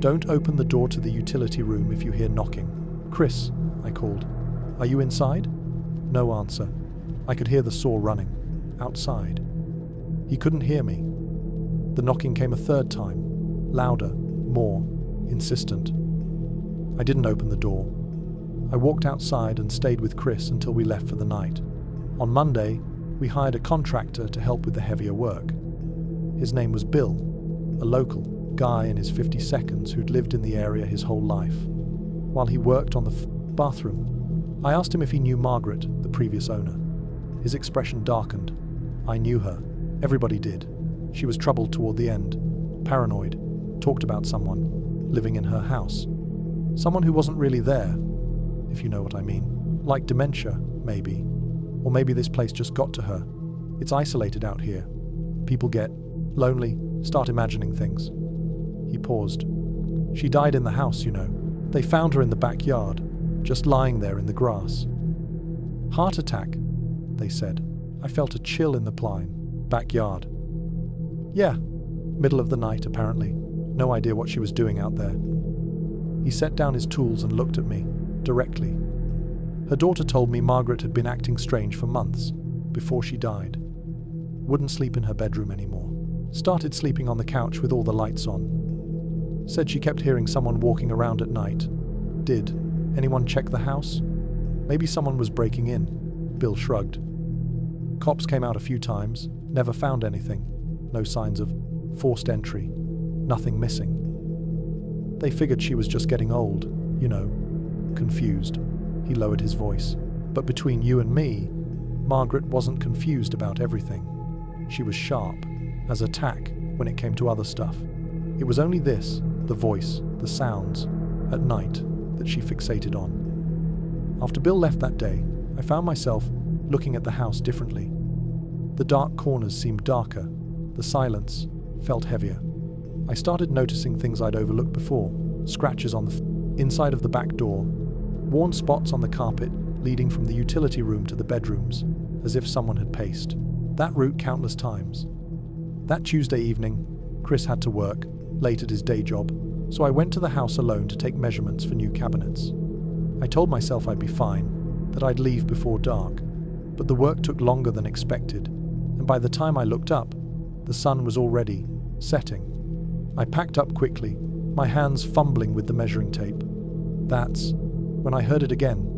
Don't open the door to the utility room if you hear knocking. "Chris," I called. "Are you inside?" No answer. I could hear the saw running. Outside. He couldn't hear me. The knocking came a third time. Louder, more, insistent. I didn't open the door. I walked outside and stayed with Chris until we left for the night. On Monday, we hired a contractor to help with the heavier work. His name was Bill, a local guy in his 52nds who'd lived in the area his whole life. While he worked on the bathroom, I asked him if he knew Margaret, the previous owner. His expression darkened. I knew her. Everybody did. She was troubled toward the end, paranoid, talked about someone living in her house. Someone who wasn't really there, if you know what I mean. Like dementia, maybe. Or maybe this place just got to her. It's isolated out here. People get lonely, start imagining things. He paused. She died in the house, you know. They found her in the backyard, just lying there in the grass. Heart attack, they said. I felt a chill in the backyard. Yeah, middle of the night, apparently. No idea what she was doing out there. He set down his tools and looked at me, directly. Her daughter told me Margaret had been acting strange for months, before she died. Wouldn't sleep in her bedroom anymore. Started sleeping on the couch with all the lights on. Said she kept hearing someone walking around at night. Did anyone check the house? Maybe someone was breaking in. Bill shrugged. Cops came out a few times, never found anything. No signs of forced entry. Nothing missing. They figured she was just getting old, you know, confused. He lowered his voice. But between you and me, Margaret wasn't confused about everything. She was sharp, as a tack when it came to other stuff. It was only this, the voice, the sounds, at night, that she fixated on. After Bill left that day, I found myself looking at the house differently. The dark corners seemed darker. The silence felt heavier. I started noticing things I'd overlooked before. Scratches on the inside of the back door, worn spots on the carpet leading from the utility room to the bedrooms, as if someone had paced that route countless times. That Tuesday evening, Chris had to work, late at his day job, so I went to the house alone to take measurements for new cabinets. I told myself I'd be fine, that I'd leave before dark, but the work took longer than expected, and by the time I looked up, the sun was already setting. I packed up quickly, my hands fumbling with the measuring tape. That's when I heard it again.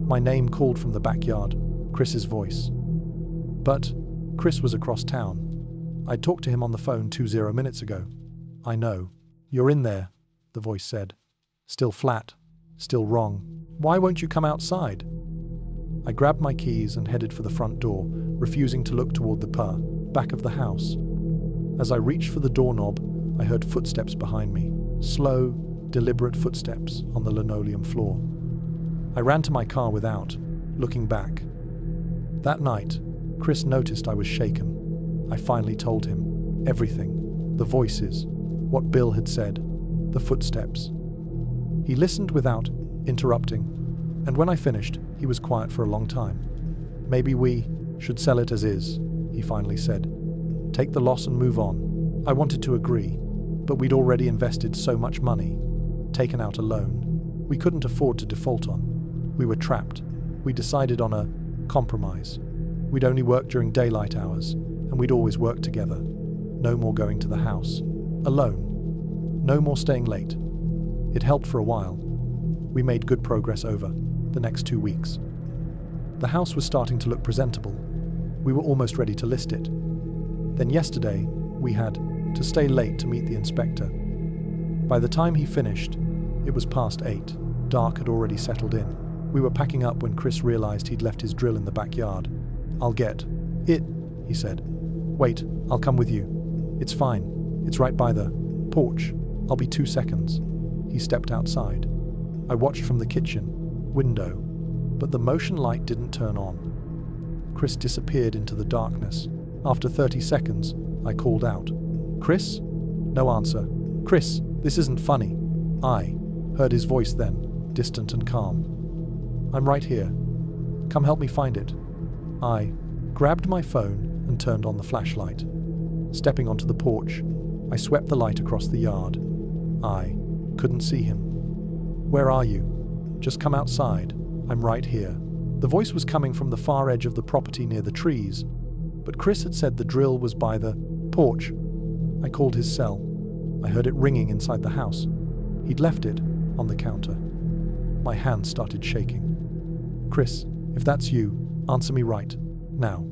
My name called from the backyard, Chris's voice. But Chris was across town. I'd talked to him on the phone 20 minutes ago. I know. You're in there, the voice said. Still flat, still wrong. Why won't you come outside? I grabbed my keys and headed for the front door, refusing to look toward the back of the house. As I reached for the doorknob, I heard footsteps behind me. slow, deliberate footsteps on the linoleum floor. I ran to my car without looking back. That night, Chris noticed I was shaken. I finally told him everything: the voices, what Bill had said, the footsteps. He listened without interrupting, and when I finished, he was quiet for a long time. "Maybe we should sell it as is," he finally said. "Take the loss and move on." I wanted to agree, but we'd already invested so much money, taken out a loan we couldn't afford to default on. We were trapped. We decided on a compromise. We'd only work during daylight hours, and we'd always work together. No more going to the house alone. No more staying late. It helped for a while. We made good progress over the next 2 weeks. The house was starting to look presentable. We were almost ready to list it. Then yesterday, we had to stay late to meet the inspector. By the time he finished, it was past 8. Dark had already settled in. We were packing up when Chris realized he'd left his drill in the backyard. "I'll get it," he said. "Wait, I'll come with you. It's fine. It's right by the porch. I'll be 2 seconds." He stepped outside. I watched from the kitchen window, but the motion light didn't turn on. Chris disappeared into the darkness. After 30 seconds, I called out, "Chris?" No answer. "Chris, this isn't funny." I heard his voice then, distant and calm. "I'm right here. Come help me find it." I grabbed my phone and turned on the flashlight. Stepping onto the porch, I swept the light across the yard. I couldn't see him. "Where are you? Just come outside. I'm right here." The voice was coming from the far edge of the property near the trees, but Chris had said the drill was by the porch. I called his cell. I heard it ringing inside the house. He'd left it on the counter. My hands started shaking. "Chris, if that's you, answer me right now."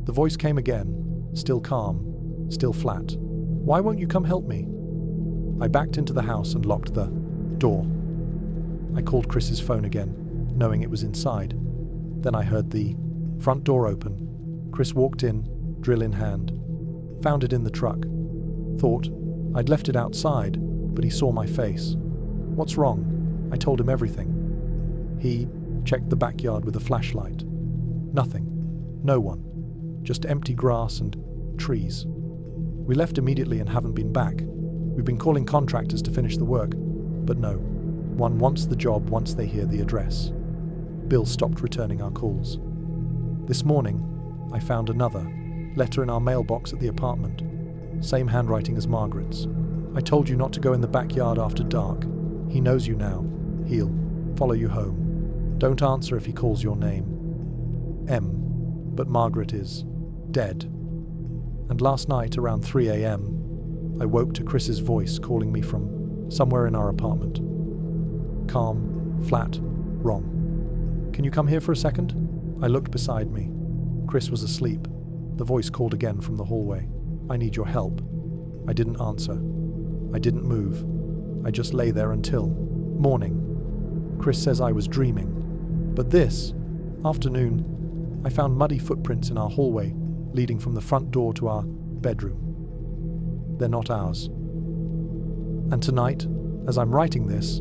The voice came again, still calm, still flat. "Why won't you come help me?" I backed into the house and locked the door. I called Chris's phone again, knowing it was inside. Then I heard the front door open. Chris walked in, drill in hand. Found it in the truck. Thought I'd left it outside, but he saw my face. "What's wrong?" I told him everything. He checked the backyard with a flashlight. Nothing. No one. Just empty grass and trees. We left immediately and haven't been back. We've been calling contractors to finish the work, but no. One wants the job once they hear the address. Bill stopped returning our calls. This morning, I found another letter in our mailbox at the apartment. Same handwriting as Margaret's. "I told you not to go in the backyard after dark. He knows you now. He'll follow you home. Don't answer if he calls your name. M. But Margaret is dead." And last night, around 3 a.m., I woke to Chris's voice calling me from somewhere in our apartment. Calm, flat, wrong. "Can you come here for a second?" I looked beside me. Chris was asleep. The voice called again from the hallway. "I need your help." I didn't answer. I didn't move. I just lay there until morning. Chris says I was dreaming. But this afternoon, I found muddy footprints in our hallway leading from the front door to our bedroom. They're not ours. And tonight, as I'm writing this,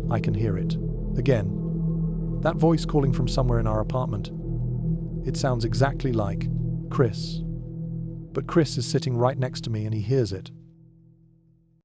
I can hear it again. That voice calling from somewhere in our apartment. It sounds exactly like Chris. But Chris is sitting right next to me and he hears it.